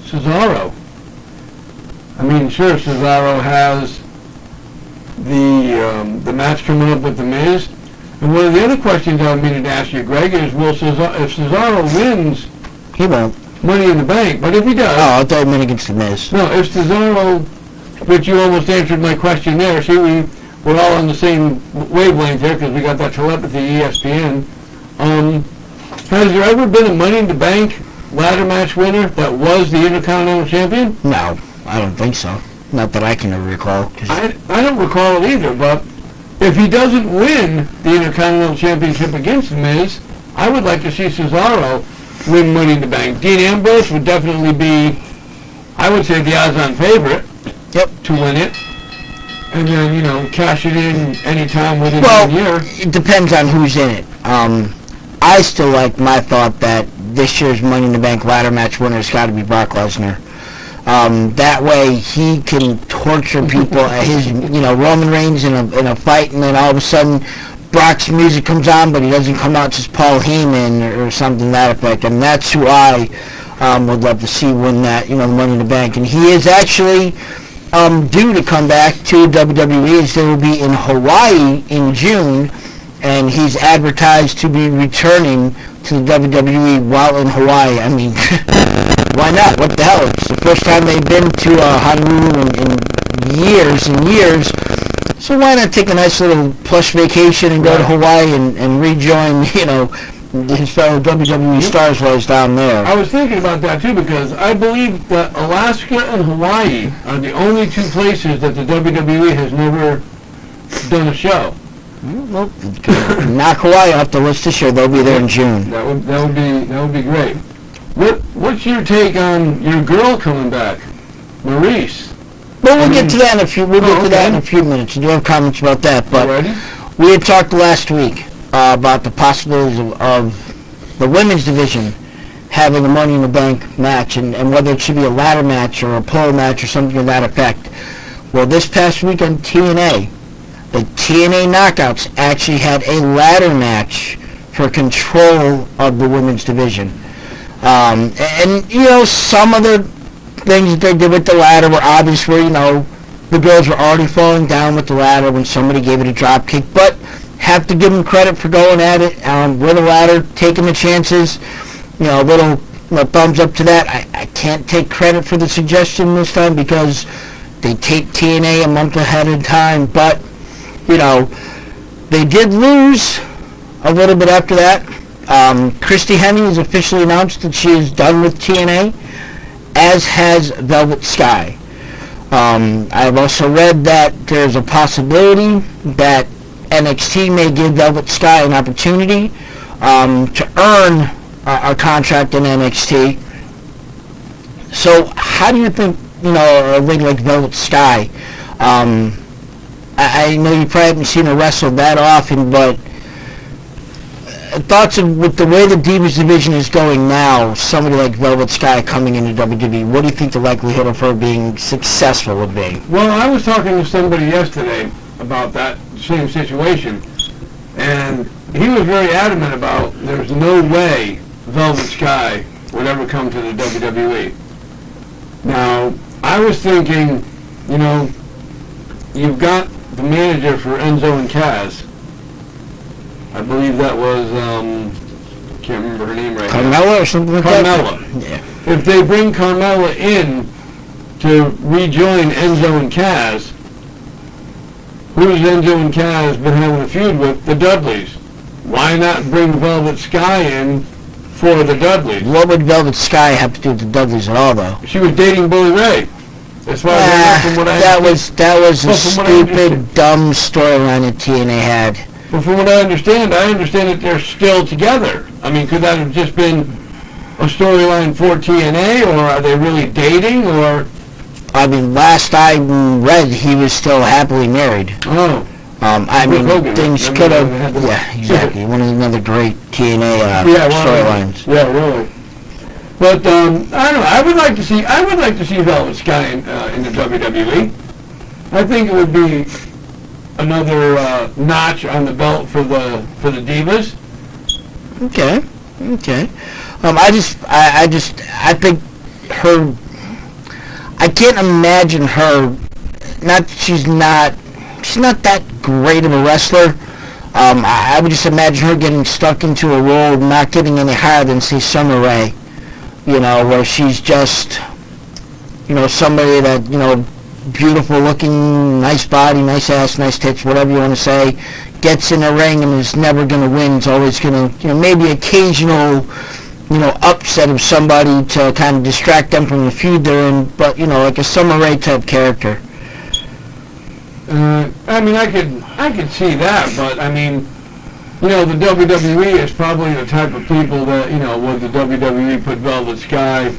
Speaker 2: Cesaro. I mean, sure, Cesaro has the match coming up with The Miz. And one of the other questions I meaning to ask you, Greg, is if Cesaro wins,
Speaker 1: He won't.
Speaker 2: Money in the Bank, but if he does...
Speaker 1: Oh, I thought he meant against The Miz.
Speaker 2: No, if Cesaro, but you almost answered my question there. See, we're all on the same wavelength here because we got that telepathy ESPN. Has there ever been a Money in the Bank ladder match winner that was the Intercontinental Champion?
Speaker 1: No, I don't think so. Not that I can ever recall.
Speaker 2: I don't recall it either, but if he doesn't win the Intercontinental Championship against The Miz, I would like to see Cesaro win Money in the Bank. Dean Ambrose would definitely be, I would say, the odds-on favorite to win it. And then, cash it in anytime within 1 year.
Speaker 1: It depends on who's in it. I still like my thought that this year's Money in the Bank ladder match winner has got to be Brock Lesnar. That way he can torture people at his, Roman Reigns in a fight, and then all of a sudden Brock's music comes on, but he doesn't come out as Paul Heyman or something to that effect. And that's who I would love to see win that, Money in the Bank. And he is actually due to come back to WWE, as they will be in Hawaii in June, and he's advertised to be returning to the WWE while in Hawaii. I mean, why not? What the hell? It's the first time they've been to Honolulu in years and years. So why not take a nice little plush vacation and go to Hawaii and rejoin, his fellow WWE stars while he's down there?
Speaker 2: I was thinking about that too, because I believe that Alaska and Hawaii are the only 2 places that the WWE has never done a show.
Speaker 1: Well, knock Hawaii off the list this year. They'll be there in June.
Speaker 2: That would be great. What's your take on your girl coming back, Maurice?
Speaker 1: Well, we'll get to that in a few. That in a few minutes. I do have comments about that, but we had talked last week about the possibilities of the women's division having a Money in the Bank match, and whether it should be a ladder match or a pole match or something of that effect. Well, this past week on TNA, the TNA Knockouts actually had a ladder match for control of the women's division. And some of the things that they did with the ladder were obvious, where, the girls were already falling down with the ladder when somebody gave it a drop kick, but have to give them credit for going at it with a ladder, taking the chances. A little thumbs up to that. I can't take credit for the suggestion this time because they taped TNA a month ahead of time, but the They did lose a little bit after that. Christy Hemme has officially announced that she is done with TNA, as has Velvet Sky. I've also read that there's a possibility that NXT may give Velvet Sky an opportunity to earn a contract in NXT. So how do you think, a lady like Velvet Sky, I know you probably haven't seen her wrestle that often, but thoughts of with the way the Divas division is going now, somebody like Velvet Sky coming into WWE, what do you think the likelihood of her being successful would be?
Speaker 2: Well, I was talking to somebody yesterday about that same situation, and he was very adamant about there's no way Velvet Sky would ever come to the WWE. Now, I was thinking, you've got the manager for Enzo and Kaz. I believe that was, can't remember her name right now.
Speaker 1: Carmella or something like
Speaker 2: Carmella.
Speaker 1: that? Yeah.
Speaker 2: If they bring Carmella in to rejoin Enzo and Kaz, who's Enzo and Kaz been having a feud with? The Dudleys. Why not bring Velvet Sky in for the Dudleys?
Speaker 1: What would Velvet Sky have to do with the Dudleys at all, though?
Speaker 2: She was dating Bully Ray. That's why from what I
Speaker 1: that was a
Speaker 2: Well, from what I
Speaker 1: stupid, dumb storyline that TNA had.
Speaker 2: But from what I understand that they're still together. I mean, could that have just been a storyline for TNA, or are they really dating, or?
Speaker 1: I mean, last I read, he was still happily married.
Speaker 2: Oh.
Speaker 1: I mean,
Speaker 2: Hogan,
Speaker 1: things
Speaker 2: right?
Speaker 1: could
Speaker 2: Remember
Speaker 1: have.
Speaker 2: they had
Speaker 1: Yeah, exactly. One of another great TNA storylines.
Speaker 2: Yeah, really. But I don't know. I would like to see Velvet Sky in the WWE. I think it would be another notch on the belt for the Divas.
Speaker 1: Okay. I think her. I can't imagine her. She's not that great of a wrestler. I would just imagine her getting stuck into a role, not getting any higher than, say, Summer Rae. Where she's just, somebody that, beautiful looking, nice body, nice ass, nice tits, whatever you want to say, gets in a ring and is never going to win. It's always going to, maybe occasional, upset of somebody to kind of distract them from the feud they're in, but, like a Summer Rae type character.
Speaker 2: I mean, I could see that, but I mean, the WWE is probably the type of people that, would the WWE put Velvet Sky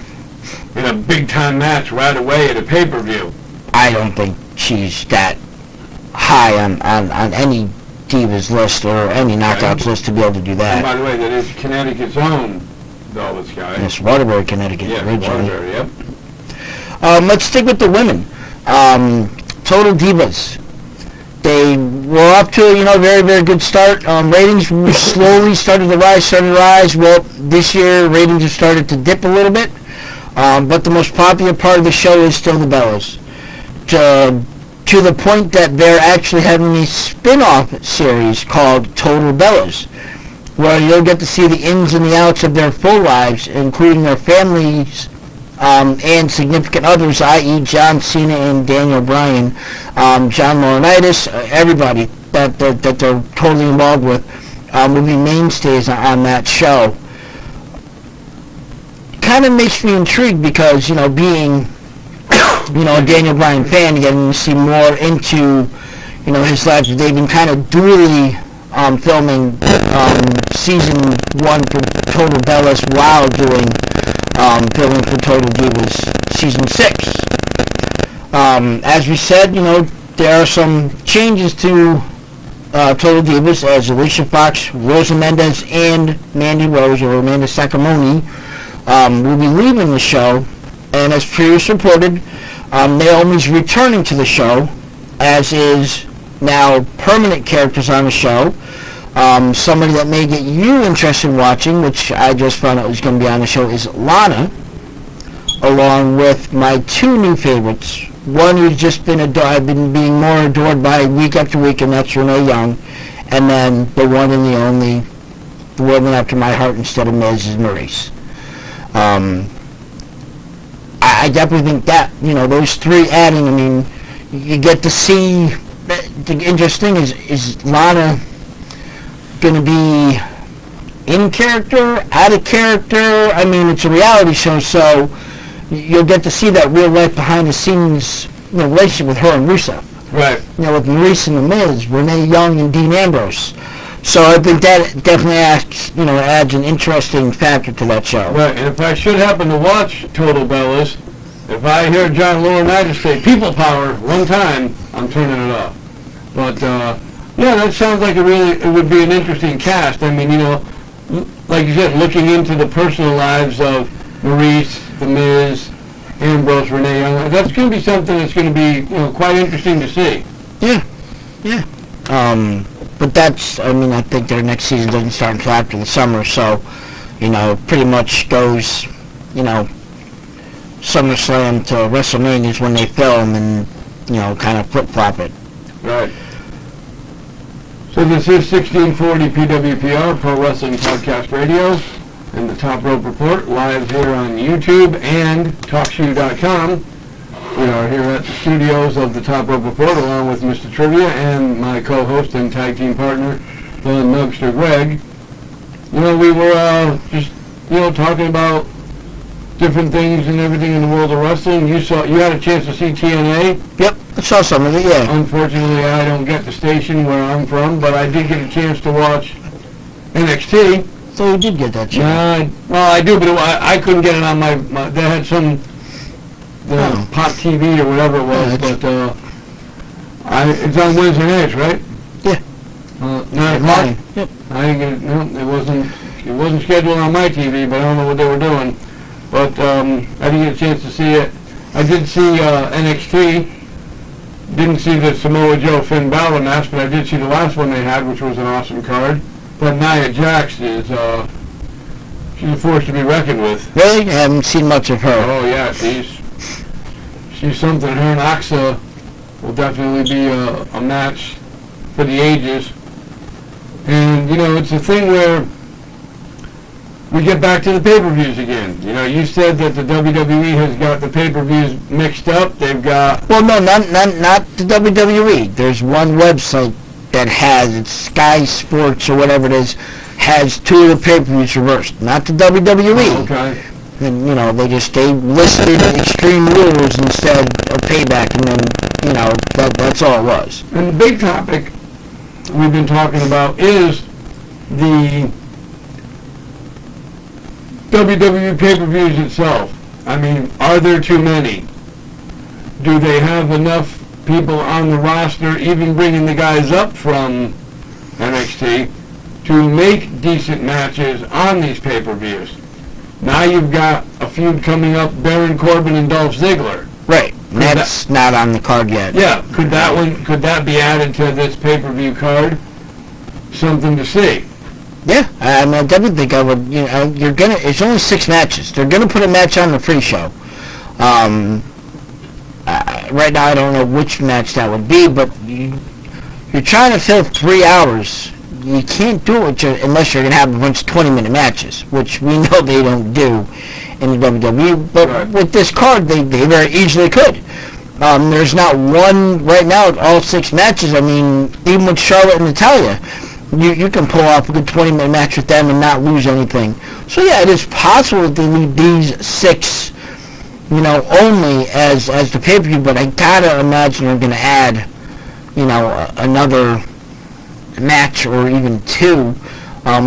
Speaker 2: in a big-time match right away at a pay-per-view?
Speaker 1: I don't think she's that high on any Divas list or any Knockouts list to be able to do
Speaker 2: And
Speaker 1: that.
Speaker 2: by the way, that is Connecticut's own Velvet Sky.
Speaker 1: Yes, Waterbury, Connecticut,
Speaker 2: Yeah,
Speaker 1: originally.
Speaker 2: Waterbury, yep.
Speaker 1: Let's stick with the women. Total Divas. They were up to a very, very good start. Ratings slowly started to rise. Well, this year ratings have started to dip a little bit. But the most popular part of the show is still the Bellas. To the point that they're actually having a spin-off series called Total Bellas, where you'll get to see the ins and the outs of their full lives, including their families and significant others, i.e. John Cena and Daniel Bryan, John Laurinaitis, everybody that they're totally involved with will be mainstays on that show. Kind of makes me intrigued because, being, a Daniel Bryan fan, getting to see more into, his life. They've been kind of dually filming season 1 for Total Bellas while doing filming for Total Divas season 6. As we said, there are some changes to Total Divas as Alicia Fox, Rosa Mendez, and Mandy Rose, or Amanda Sacramone, will be leaving the show. And as previously reported, Naomi's returning to the show, as is now permanent characters on the show. Somebody that may get you interested in watching, which I just found out was going to be on the show, is Lana, along with my two new favorites. One who's just been I've been being more adored by week after week, and that's Renee Young. And then the one and the only, the woman after my heart instead of Miz, is Maurice. I definitely think that, those three adding, you get to see, the interesting is Lana going to be in character, out of character. I mean, it's a reality show, so you'll get to see that real life behind the scenes, relationship with her and Rusev.
Speaker 2: Right.
Speaker 1: With Maurice and The Miz, Renee Young and Dean Ambrose. So I think that definitely adds an interesting factor to that show.
Speaker 2: Right, and if I should happen to watch Total Bellas, if I hear John Laurinaitis say "people power" one time, I'm turning it off. But yeah, that sounds like it would be an interesting cast. I mean, like you said, looking into the personal lives of Maurice, The Miz, Ambrose, Renee Young, that's going to be something that's going to be quite interesting to see.
Speaker 1: Yeah. But I think their next season doesn't start until after the summer, so, pretty much goes, SummerSlam to WrestleMania is when they film and, kind of flip-flop it.
Speaker 2: Right. So this is 1640 PWPR, Pro Wrestling Podcast Radio, and the Top Rope Report, live here on YouTube and TalkShoe.com. We are here at the studios of the Top Rope Report, along with Mr. Trivia and my co-host and tag team partner, the Nugster Greg. We were just, talking about different things and everything in the world of wrestling. You had a chance to see TNA.
Speaker 1: Yep, I saw some of it, yeah.
Speaker 2: Unfortunately, I don't get the station where I'm from, but I did get a chance to watch NXT.
Speaker 1: So you did get that chance.
Speaker 2: Well, I do, but I couldn't get it on my they had some Pop TV or whatever it was, but it's on Wednesday nights, right?
Speaker 1: Yeah.
Speaker 2: 9 o'clock?
Speaker 1: Yep.
Speaker 2: I didn't get it. No, it wasn't scheduled on my TV, but I don't know what they were doing. But I didn't get a chance to see it. I did see NXT. Didn't see the Samoa Joe Finn Balor match, but I did see the last one they had, which was an awesome card. But Nia Jax is she's a force to be reckoned with.
Speaker 1: Really? I haven't seen much of her.
Speaker 2: Oh yeah, she's something. Her and Axa will definitely be a match for the ages. And it's a thing where we get back to the pay-per-views again. You said that the WWE has got the pay-per-views mixed up. They've got...
Speaker 1: Well, no, not the WWE. There's one website that has, it's Sky Sports or whatever it is, has two of the pay-per-views reversed. Not the WWE.
Speaker 2: Oh, okay.
Speaker 1: And, they listed Extreme Rules instead of Payback, and then, that's all it was.
Speaker 2: And the big topic we've been talking about is the WWE pay-per-views itself. I mean, are there too many? Do they have enough people on the roster, even bringing the guys up from NXT, to make decent matches on these pay-per-views? Now you've got a feud coming up, Baron Corbin and Dolph Ziggler.
Speaker 1: Right. That's not on the card yet.
Speaker 2: Yeah. Could that be added to this pay-per-view card? Something to see.
Speaker 1: Yeah, I definitely think I would. It's only 6 matches. They're gonna put a match on the pre-show. Right now, I don't know which match that would be, but you're trying to fill 3 hours. You can't do it unless you're gonna have a bunch of 20-minute matches, which we know they don't do in the WWE. But
Speaker 2: right.
Speaker 1: With this card, they very easily could. There's not one right now. All 6 matches. I mean, even with Charlotte and Natalya. You can pull off a good 20-minute match with them and not lose anything. So yeah, it is possible that they leave these 6, only as the pay-per-view. But I gotta imagine they're gonna add, another match or even 2.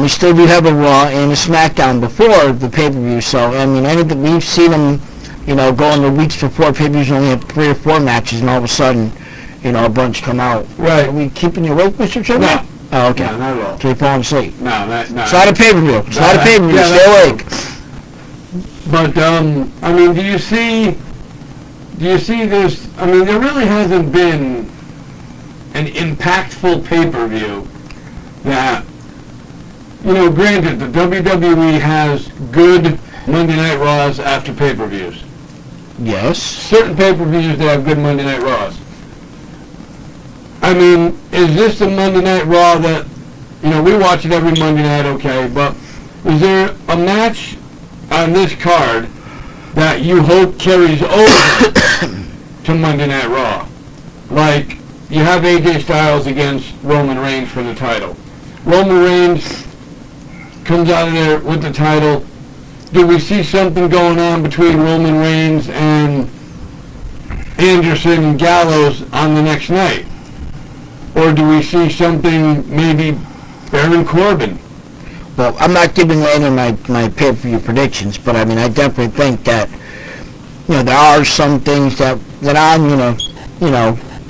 Speaker 1: We still do have a Raw and a SmackDown before the pay-per-view. So I mean, I think that we've seen them, go into weeks before pay-per-views only have 3 or 4 matches, and all of a sudden, a bunch come out.
Speaker 2: Right.
Speaker 1: Are we keeping you awake, Mr. Trivia?
Speaker 2: No.
Speaker 1: Oh, okay.
Speaker 2: No, not at all.
Speaker 1: So you're falling asleep.
Speaker 2: No.
Speaker 1: It's not a pay-per-view. It's not a pay-per-view.
Speaker 2: Yeah,
Speaker 1: Stay awake.
Speaker 2: But I mean, do you see this? I mean, there really hasn't been an impactful pay-per-view that, granted, the WWE has good Monday Night Raws after pay-per-views.
Speaker 1: Yes.
Speaker 2: Certain pay-per-views, they have good Monday Night Raws. I mean, is this the Monday Night Raw that, we watch it every Monday night, okay, but is there a match on this card that you hope carries over to Monday Night Raw? Like, you have AJ Styles against Roman Reigns for the title. Roman Reigns comes out of there with the title. Do we see something going on between Roman Reigns and Anderson and Gallows on the next night? Or do we see something, maybe Baron Corbin?
Speaker 1: Well, I'm not giving later my pay-per-view predictions, but I mean, I definitely think that, there are some things that I'm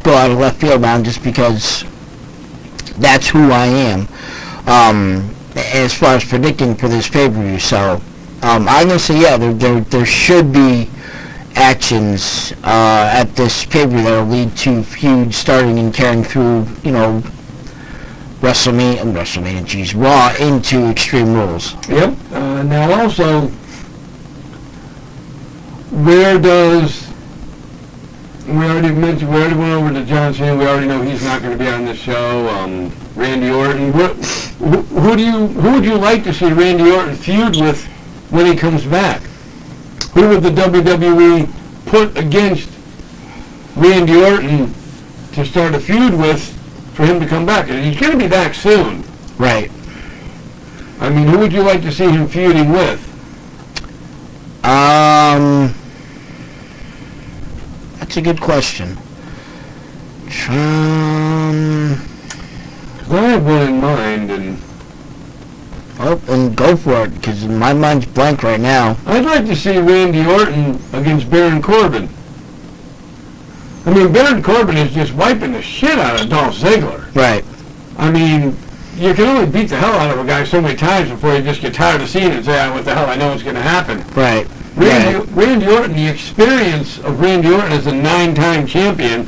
Speaker 1: go out of left field on just because that's who I am. As far as predicting for this pay-per-view, so I'm gonna say there should be actions at this pay-per-view that will lead to feuds starting and carrying through Raw into Extreme Rules.
Speaker 2: Yep. Now also, we already went over to John Cena. We already know he's not going to be on this show. Randy Orton. Who would you like to see Randy Orton feud with when he comes back? Who would the WWE put against Randy Orton to start a feud with for him to come back? And he's going to be back soon.
Speaker 1: Right.
Speaker 2: I mean, who would you like to see him feuding with?
Speaker 1: That's a good question.
Speaker 2: I have one in mind, and
Speaker 1: go for it, because my mind's blank right now.
Speaker 2: I'd like to see Randy Orton against Baron Corbin. I mean, Baron Corbin is just wiping the shit out of Dolph Ziggler.
Speaker 1: Right.
Speaker 2: I mean, you can only beat the hell out of a guy so many times before you just get tired of seeing it and say, what the hell, I know it's going to happen.
Speaker 1: Right.
Speaker 2: Randy Orton, the experience of Randy Orton as a 9-time champion,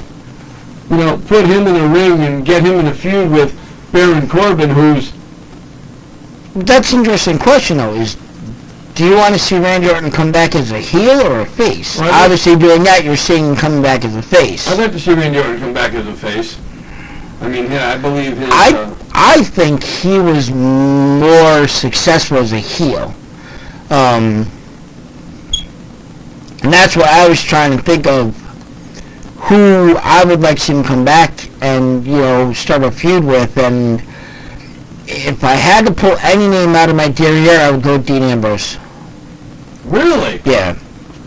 Speaker 2: put him in a ring and get him in a feud with Baron Corbin, who's...
Speaker 1: That's an interesting question, though, do you want to see Randy Orton come back as a heel or a face?
Speaker 2: Well,
Speaker 1: obviously, doing that, you're seeing him coming back as a face.
Speaker 2: I'd like to see Randy Orton come back as a face. I mean, I believe his...
Speaker 1: I think he was more successful as a heel. And that's what I was trying to think of, who I would like to see him come back and, start a feud with. And if I had to pull any name out of my derriere, I would go with Dean Ambrose.
Speaker 2: Really?
Speaker 1: Yeah.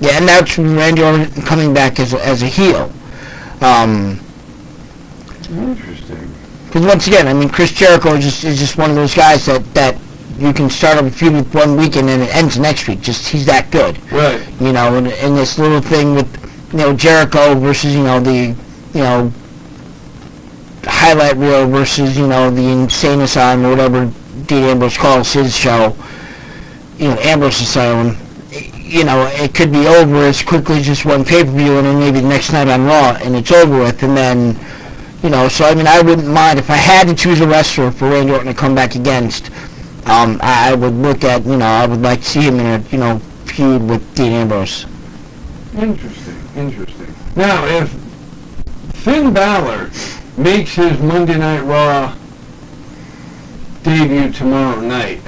Speaker 1: Yeah, and that's Randy Orton coming back as a heel.
Speaker 2: Interesting.
Speaker 1: Because once again, I mean, Chris Jericho is just one of those guys that you can start up a feud with one week and then it ends next week. Just, he's that good.
Speaker 2: Right.
Speaker 1: And this little thing with, Jericho versus, the highlight reel versus, the Insane Asylum or whatever Dean Ambrose calls his show, Ambrose Asylum, it could be over as quickly as just one pay-per-view and then maybe the next night on Raw and it's over with. And then, so I mean, I wouldn't mind if I had to choose a wrestler for Randy Orton to come back against. I would look at, I would like to see him in a, feud with Dean Ambrose.
Speaker 2: Interesting. Now, if Finn Balor makes his Monday Night Raw debut tomorrow night,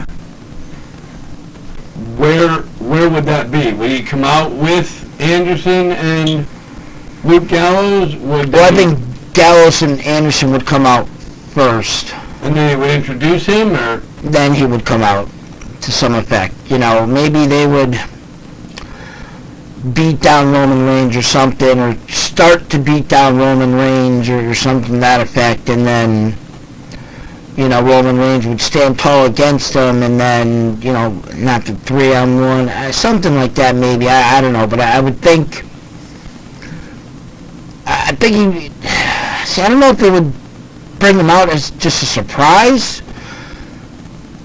Speaker 2: where would that be? Would he come out with Anderson and Luke Gallows?
Speaker 1: I think Gallows and Anderson would come out first.
Speaker 2: And then they would introduce him, or?
Speaker 1: Then he would come out to some effect. Maybe they would beat down Roman Reigns or something, or start to beat down Roman Reigns or something to that effect, and then, Roman Reigns would stand tall against him, and then, not the 3-on-1, something like that maybe. I don't know, but I would think, I don't know if they would bring him out as just a surprise.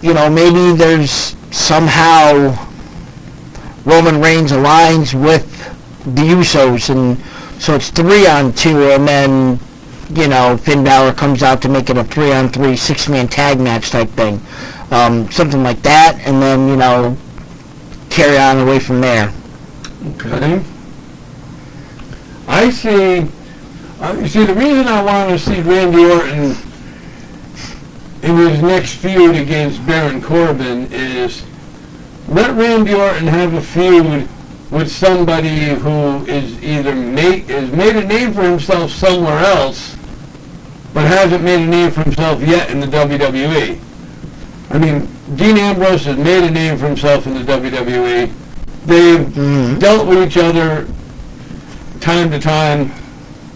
Speaker 1: Maybe there's somehow Roman Reigns aligns with the Usos, and so it's 3-on-2, and then, Finn Balor comes out to make it a 3-on-3, 6-man tag match type thing. Something like that, and then, carry on away from there.
Speaker 2: Okay. I see, the reason I want to see Randy Orton in his next feud against Baron Corbin is let Randy Orton have a feud with somebody who is either made a name for himself somewhere else, but hasn't made a name for himself yet in the WWE. I mean, Dean Ambrose has made a name for himself in the WWE. They've dealt with each other time to time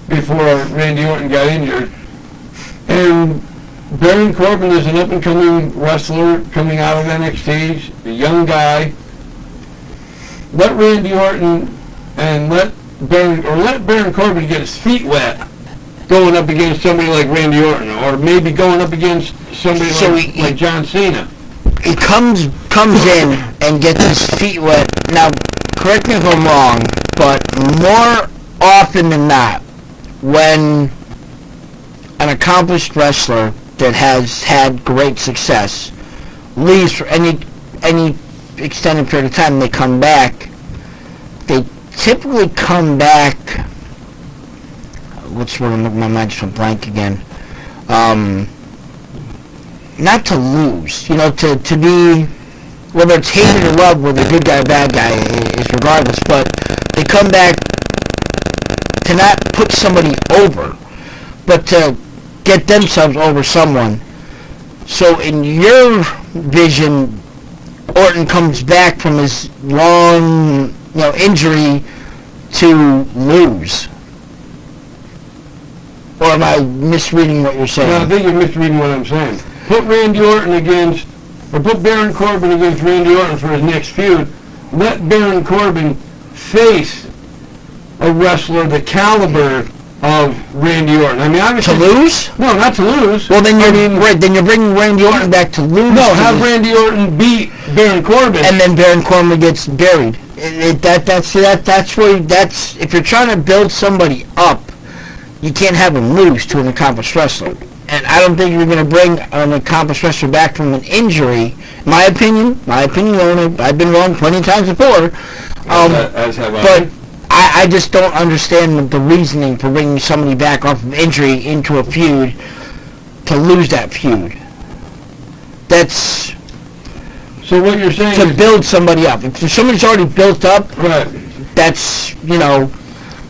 Speaker 2: before Randy Orton got injured. And Baron Corbin is an up-and-coming wrestler coming out of NXT, he's a young guy. Let Randy Orton and let Baron Corbin get his feet wet going up against somebody like Randy Orton, or maybe going up against somebody like John Cena.
Speaker 1: He comes in and gets his feet wet. Now, correct me if I'm wrong, but more often than not, when an accomplished wrestler that has had great success leaves for any extended period of time, they come back. They typically come back. What's the word? My mind just went blank again. Not to lose, to be, whether it's hated or loved, whether good guy or bad guy is regardless, but they come back to not put somebody over, but to get themselves over someone. So in your vision, Orton comes back from his long, injury to lose. Or am I misreading what you're saying?
Speaker 2: No, I think you're misreading what I'm saying. Put Baron Corbin against Randy Orton for his next feud. Let Baron Corbin face a wrestler the caliber of Randy Orton. I mean, obviously,
Speaker 1: to lose?
Speaker 2: No, not to lose.
Speaker 1: Well, then then you're bringing Randy Orton back to lose.
Speaker 2: No, have Randy Orton beat Baron Corbin,
Speaker 1: and then Baron Corbin gets buried. That's if you're trying to build somebody up, you can't have him lose to an accomplished wrestler. And I don't think you're going to bring an accomplished wrestler back from an injury. My opinion, I've been wrong plenty of times before.
Speaker 2: As have I.
Speaker 1: But I just don't understand the reasoning for bringing somebody back off of injury into a feud to lose that feud. That's
Speaker 2: so what you're saying
Speaker 1: to
Speaker 2: is
Speaker 1: build somebody up. If somebody's already built up,
Speaker 2: right.
Speaker 1: That's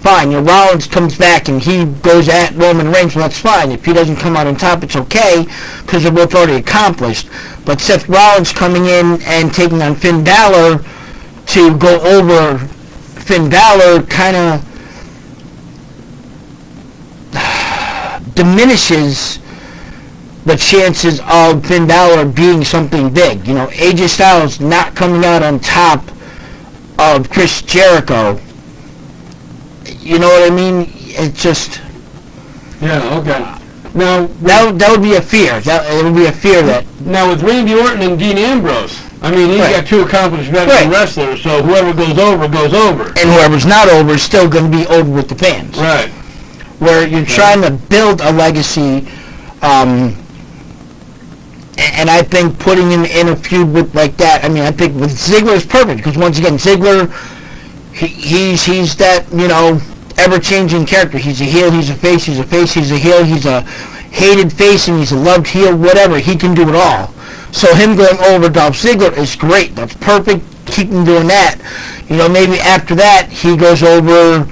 Speaker 1: fine. Rollins comes back and he goes at Roman Reigns. Well, that's fine. If he doesn't come out on top, it's okay because they're both already accomplished. But Seth Rollins coming in and taking on Finn Balor to go over Finn Balor kind of diminishes the chances of Finn Balor being something big. AJ Styles not coming out on top of Chris Jericho. You know what I mean? It's just...
Speaker 2: Yeah, okay. Now,
Speaker 1: that would be a fear. It would be a fear that...
Speaker 2: Now, with Randy Orton and Dean Ambrose, I mean, he's got two accomplished veteran wrestlers, so whoever goes over, goes over.
Speaker 1: And whoever's not over is still going to be over with the fans.
Speaker 2: Right.
Speaker 1: Where you're trying to build a legacy, and I think putting him in a feud with like that, I mean, I think with Ziggler is perfect, because once again, Ziggler, he's that, ever-changing character. He's a heel, he's a face, he's a face, he's a heel, he's a hated face, and he's a loved heel, whatever. He can do it all. So him going over Dolph Ziggler is great. That's perfect. Keep him doing that. Maybe after that, he goes over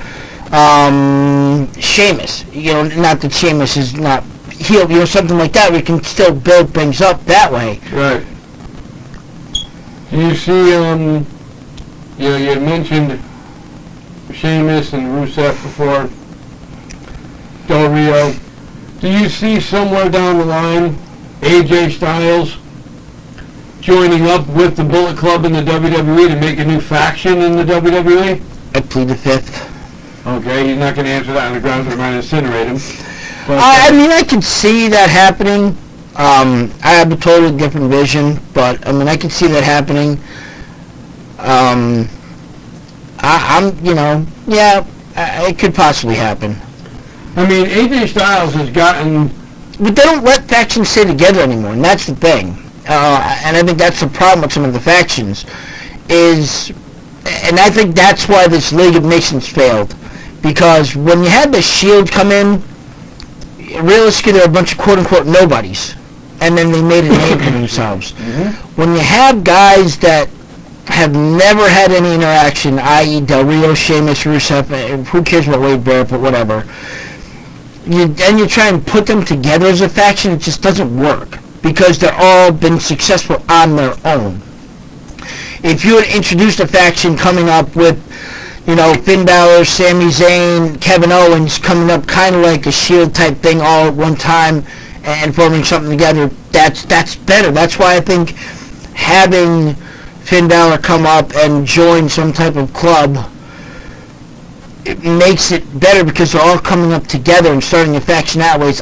Speaker 1: Sheamus. Not that Sheamus is not heel, something like that. We can still build things up that way.
Speaker 2: Right. Do you see, you had mentioned Sheamus and Rusev before, Del Rio. Do you see somewhere down the line AJ Styles joining up with the Bullet Club in the WWE to make a new faction in the WWE?
Speaker 1: I plead the fifth.
Speaker 2: Okay, he's not going to answer that on the grounds that we're going to incinerate him. But,
Speaker 1: I mean, I can see that happening. I have a totally different vision, but I mean, I can see that happening. It could possibly happen.
Speaker 2: I mean, AJ Styles has gotten...
Speaker 1: But they don't let factions stay together anymore, and that's the thing. And I think that's the problem with some of the factions, and I think that's why this League of Nations failed. Because when you had the Shield come in, realistically, they're a bunch of quote-unquote nobodies. And then they made a name for themselves. Mm-hmm. When you have guys that have never had any interaction, i.e. Del Rio, Sheamus, Rusev, who cares about Wade Barrett, but whatever, and you try and put them together as a faction, it just doesn't work. because they're all been successful on their own. If you had introduced a faction coming up with, Finn Balor, Sami Zayn, Kevin Owens coming up kind of like a Shield type thing all at one time and forming something together, that's better. That's why I think having Finn Balor come up and join some type of club, it makes it better because they're all coming up together and starting a faction that way.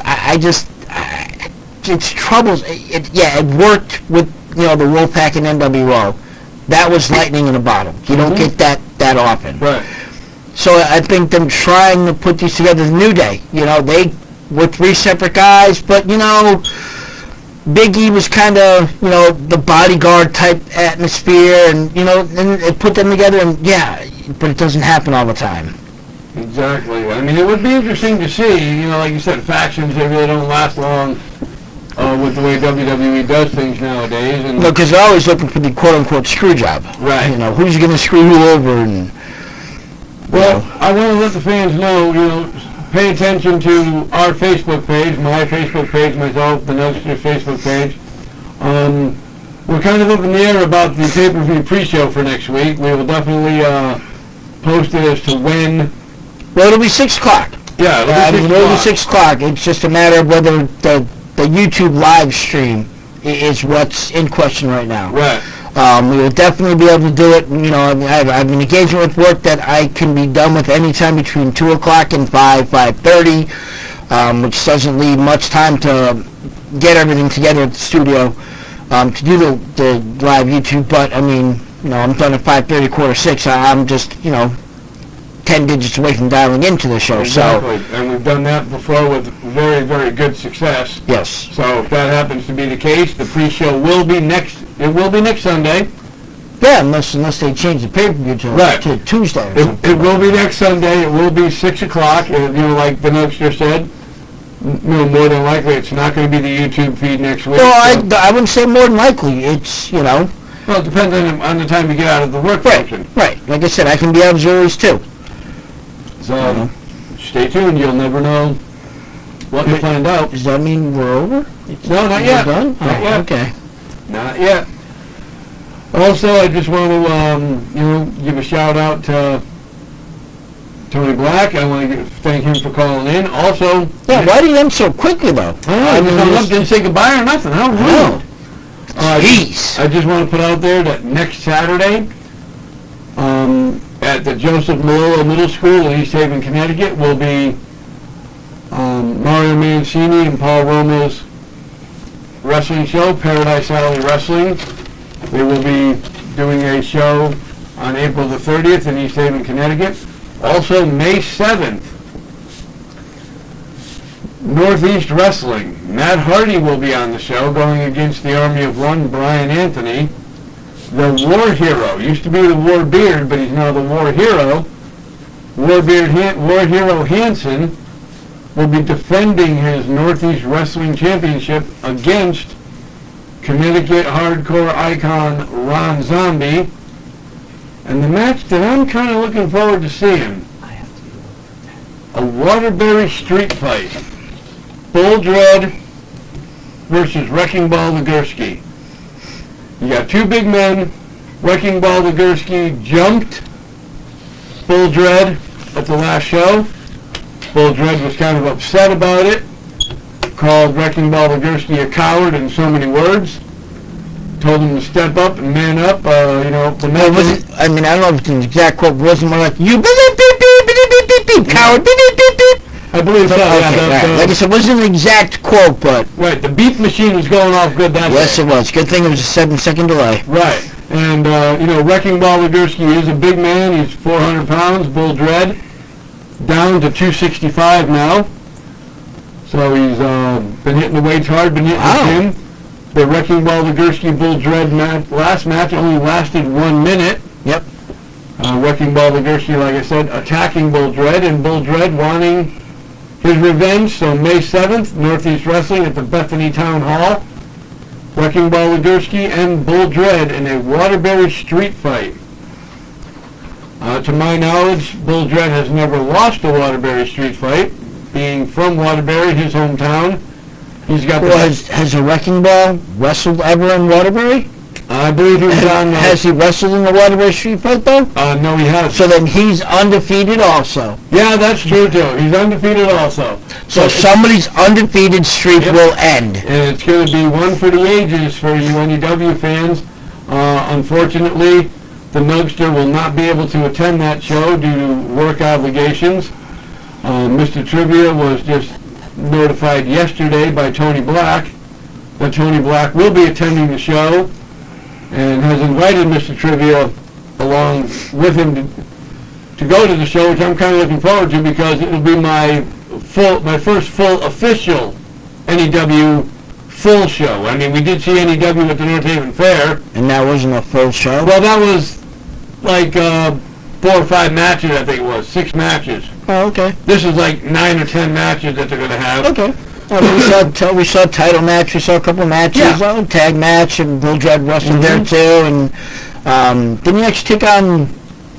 Speaker 1: It's troubles. It worked with the Wolfpack and NWO. That was lightning in a bottle. You don't get that often.
Speaker 2: Right.
Speaker 1: So I think them trying to put these together, the New Day, they were 3 separate guys, but Big E was kind of the bodyguard type atmosphere, and and it put them together, and but it doesn't happen all the time.
Speaker 2: Exactly. I mean, it would be interesting to see, like you said, factions, they really don't last long with the way WWE does things nowadays. And
Speaker 1: because they're always looking for the quote-unquote screw job.
Speaker 2: Right.
Speaker 1: Who's going to screw you over? And
Speaker 2: well, I want to let the fans know, pay attention to our Facebook page, my Facebook page, myself, the Nugster Facebook page. We're kind of up in the air about the pay-per-view pre-show for next week. We will definitely post it as to when.
Speaker 1: Well, it'll be 6 o'clock.
Speaker 2: Yeah,
Speaker 1: it'll be 6 o'clock. It's just a matter of whether the YouTube live stream is what's in question right now.
Speaker 2: Right.
Speaker 1: We will definitely be able to do it. I have an engagement with work that I can be done with any time between 2 o'clock and 5:30, which doesn't leave much time to get everything together at the studio to do the live YouTube. But, I'm done at 5:30, 5:45. I'm just, 10 digits away from dialing into the show.
Speaker 2: Exactly. And we've done that before with very, very good success.
Speaker 1: Yes.
Speaker 2: So if that happens to be the case, the pre-show will be next Sunday.
Speaker 1: Yeah, unless they change the pay-per-view to Tuesday or something.
Speaker 2: It will be next Sunday. It will be 6 o'clock. Like the Nugster said, more than likely it's not going to be the YouTube feed next week.
Speaker 1: Well, I wouldn't say more than likely. It's,
Speaker 2: Well, it depends on the time you get out of the work function.
Speaker 1: Right. Like I said, I can be out as early as 2.
Speaker 2: So, stay tuned. You'll never know what you find out.
Speaker 1: Does that mean we're over?
Speaker 2: No, not yet.
Speaker 1: We're done?
Speaker 2: Not yet.
Speaker 1: Okay.
Speaker 2: Not yet. Also, I just want to, give a shout out to Tony Black. I want to thank him for calling in. Also,
Speaker 1: yeah, why did you end so quickly though?
Speaker 2: I didn't say goodbye or nothing. How rude.
Speaker 1: Jeez.
Speaker 2: I just want to put out there that next Saturday, at the Joseph Malolo Middle School in East Haven, Connecticut, will be Mario Mancini and Paul Romo's wrestling show, Paradise Alley Wrestling. They will be doing a show on April the 30th in East Haven, Connecticut. Also, May 7th, Northeast Wrestling. Matt Hardy will be on the show, going against the Army of One, Brian Anthony. The War Hero. Used to be the War Beard, but he's now the War Hero. War Hero Hansen will be defending his Northeast Wrestling Championship against Connecticut hardcore icon Ron Zombie. And the match that I'm kind of looking forward to seeing, a Waterbury street fight. Bull Dread versus Wrecking Ball Nagurski. You got 2 big men. Wrecking Ball Nagurski jumped Bull Dread at the last show. Bull Dread was kind of upset about it. Called Wrecking Ball Nagurski a coward in so many words. Told him to step up and man up. The man
Speaker 1: wasn't. I don't know if it's an exact quote. But wasn't more like you coward.
Speaker 2: I believe so.
Speaker 1: Okay, like I said, it wasn't an exact quote, but
Speaker 2: right. The beep machine was going off good that day.
Speaker 1: Yes, it was. Good thing it was a 7-second delay.
Speaker 2: Right. And Wrecking Ball Nagurski is a big man. He's 400 pounds. Bull Dread down to 265 now. So he's been hitting the weights hard, been hitting the gym. The Wrecking Ball Nagurski Bull Dread last match only lasted 1 minute.
Speaker 1: Yep.
Speaker 2: Wrecking Ball Nagurski, like I said, attacking Bull Dread, and Bull Dread wanting his revenge. So May 7th, Northeast Wrestling at the Bethany Town Hall. Wrecking Ball Nagurski and Bull Dread in a Waterbury street fight. To my knowledge, Bull Dread has never lost a Waterbury street fight, being from Waterbury, his hometown. He's got
Speaker 1: Well,
Speaker 2: the.
Speaker 1: has a Wrecking Ball wrestled ever in Waterbury?
Speaker 2: I believe he was on.
Speaker 1: Has he wrestled in the Waterbury Street Fight though?
Speaker 2: No, he hasn't.
Speaker 1: So then he's undefeated also.
Speaker 2: Yeah, that's true too. He's undefeated also.
Speaker 1: So somebody's undefeated streak
Speaker 2: Yep.
Speaker 1: will end.
Speaker 2: And it's going to be one for the ages for you NEW fans. Unfortunately, the Nugster will not be able to attend that show due to work obligations. Mr. Trivia was just notified yesterday by Tony Black that Tony Black will be attending the show and has invited Mr. Trivia along with him to go to the show, which I'm kind of looking forward to because it will be my first full official NEW full show. I mean, we did see NEW at the North Haven Fair.
Speaker 1: And that wasn't a full show?
Speaker 2: Well, that was like 4 or 5 matches, I think it was. 6 matches.
Speaker 1: Oh, okay.
Speaker 2: This is like 9 or 10 matches that they're going to have.
Speaker 1: Okay. We saw a title match, we saw a couple matches,
Speaker 2: Yeah.
Speaker 1: tag match, and Bill Dredd wrestled there too, and didn't you actually take on...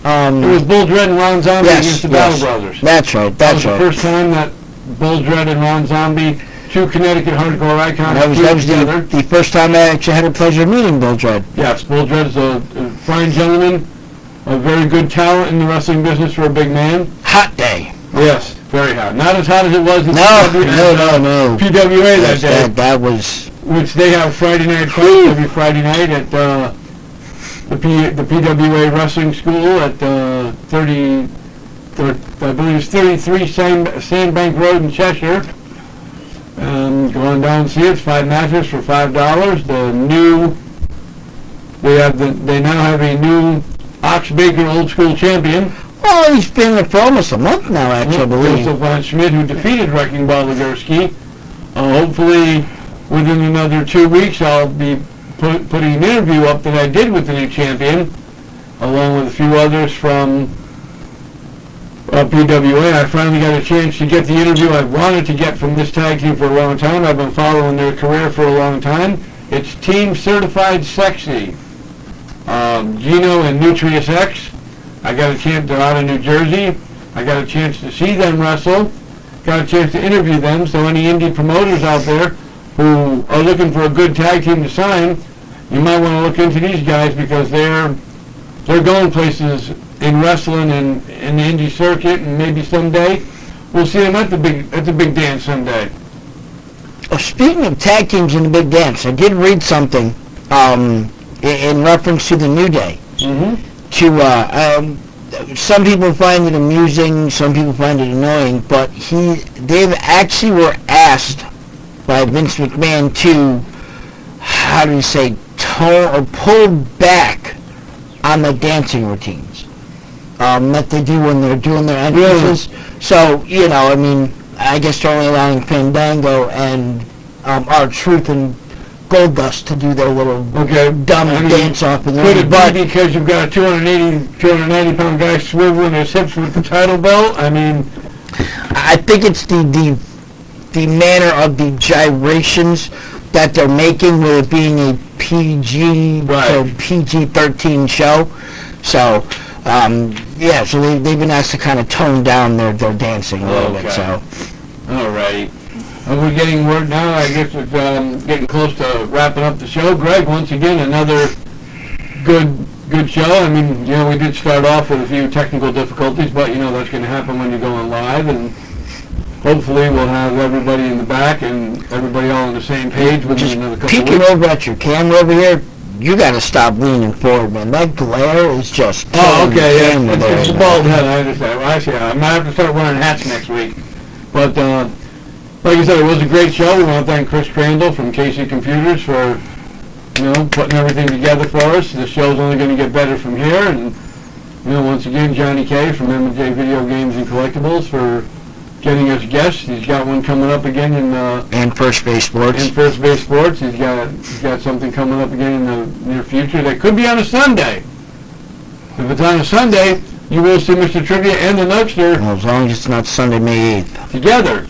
Speaker 2: It was Bull Dredd and Ron Zombie against the Battle Brothers.
Speaker 1: That's right,
Speaker 2: That was
Speaker 1: that's
Speaker 2: the
Speaker 1: right.
Speaker 2: first time that Bull Dredd and Ron Zombie, 2 Connecticut hardcore icons,
Speaker 1: That was
Speaker 2: together.
Speaker 1: the first time I actually had the pleasure of meeting Bill Dredd.
Speaker 2: Yes, Bull Dredd is a fine gentleman, a very good talent in the wrestling business for a big man.
Speaker 1: Hot day.
Speaker 2: Yes, very hot. Not as hot as it was in
Speaker 1: No.
Speaker 2: PWA that day,
Speaker 1: That was...
Speaker 2: which they have Friday night fights every Friday night at the PWA Wrestling School at 30, I believe it's 33 Sandbank Road in Cheshire. Go on down and see it. It's 5 matches for $5. They now have a new Ox Baker Old School champion.
Speaker 1: Well, he's been there for almost a month now, actually, I believe.
Speaker 2: Joseph Von Schmidt, who defeated Wrecking Ball Legursky. Hopefully, within another 2 weeks, I'll be putting an interview up that I did with the new champion, along with a few others from PWA. I finally got a chance to get the interview I wanted to get from this tag team for a long time. I've been following their career for a long time. It's Team Certified Sexy. Gino and Nutrius X. I got a chance, they're out of New Jersey. I got a chance to see them wrestle. Got a chance to interview them. So any indie promoters out there who are looking for a good tag team to sign, you might want to look into these guys because they're going places in wrestling and in the indie circuit, and maybe someday we'll see them at the big dance someday.
Speaker 1: Oh, speaking of tag teams in the big dance, I did read something in reference to the New Day.
Speaker 2: Mm-hmm.
Speaker 1: Some people find it amusing, some people find it annoying, but they actually were asked by Vince McMahon to, how do you say, tone or pull back on the dancing routines that they do when they're doing their entrances. So, I mean, I guess they're only allowing Fandango and R-Truth and Goldust to do their little dumb dance off in the
Speaker 2: Could
Speaker 1: ring.
Speaker 2: it
Speaker 1: But
Speaker 2: be because you've got a 290 pound guy swiveling his hips with the title belt? I mean,
Speaker 1: I think it's the manner of the gyrations that they're making with it being a PG to PG-13 show. So, so they've been asked to kind of tone down their dancing a little bit. So,
Speaker 2: alrighty. We're getting word now. I guess it's getting close to wrapping up the show. Greg, once again, another good show. I mean, we did start off with a few technical difficulties, but that's going to happen when you're going live, and hopefully we'll have everybody in the back and everybody all on the same page within another couple of
Speaker 1: peeking
Speaker 2: weeks.
Speaker 1: over at your camera over here, you got to stop leaning forward, man. That glare is just killing the camera there.
Speaker 2: It's a bald head, I understand. Well, actually, I might have to start wearing hats next week. But, like I said, it was a great show. We want to thank Chris Crandall from KC Computers for, putting everything together for us. The show's only going to get better from here. And, once again, Johnny K from M&J Video Games and Collectibles for getting us guests. He's got one coming up again
Speaker 1: And First Base Sports.
Speaker 2: in First Base Sports. He's got something coming up again in the near future that could be on a Sunday. If it's on a Sunday, you will see Mr. Trivia and the Nugster
Speaker 1: Well, as long as it's not Sunday, May 8th.
Speaker 2: together.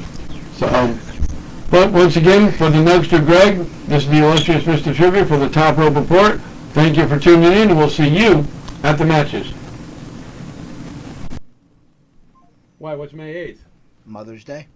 Speaker 2: So, but once again, for the Nugster Greg, this is the illustrious Mr. Trivia for the Top Rope Report. Thank you for tuning in, and we'll see you at the matches. Why, what's May 8th?
Speaker 1: Mother's Day.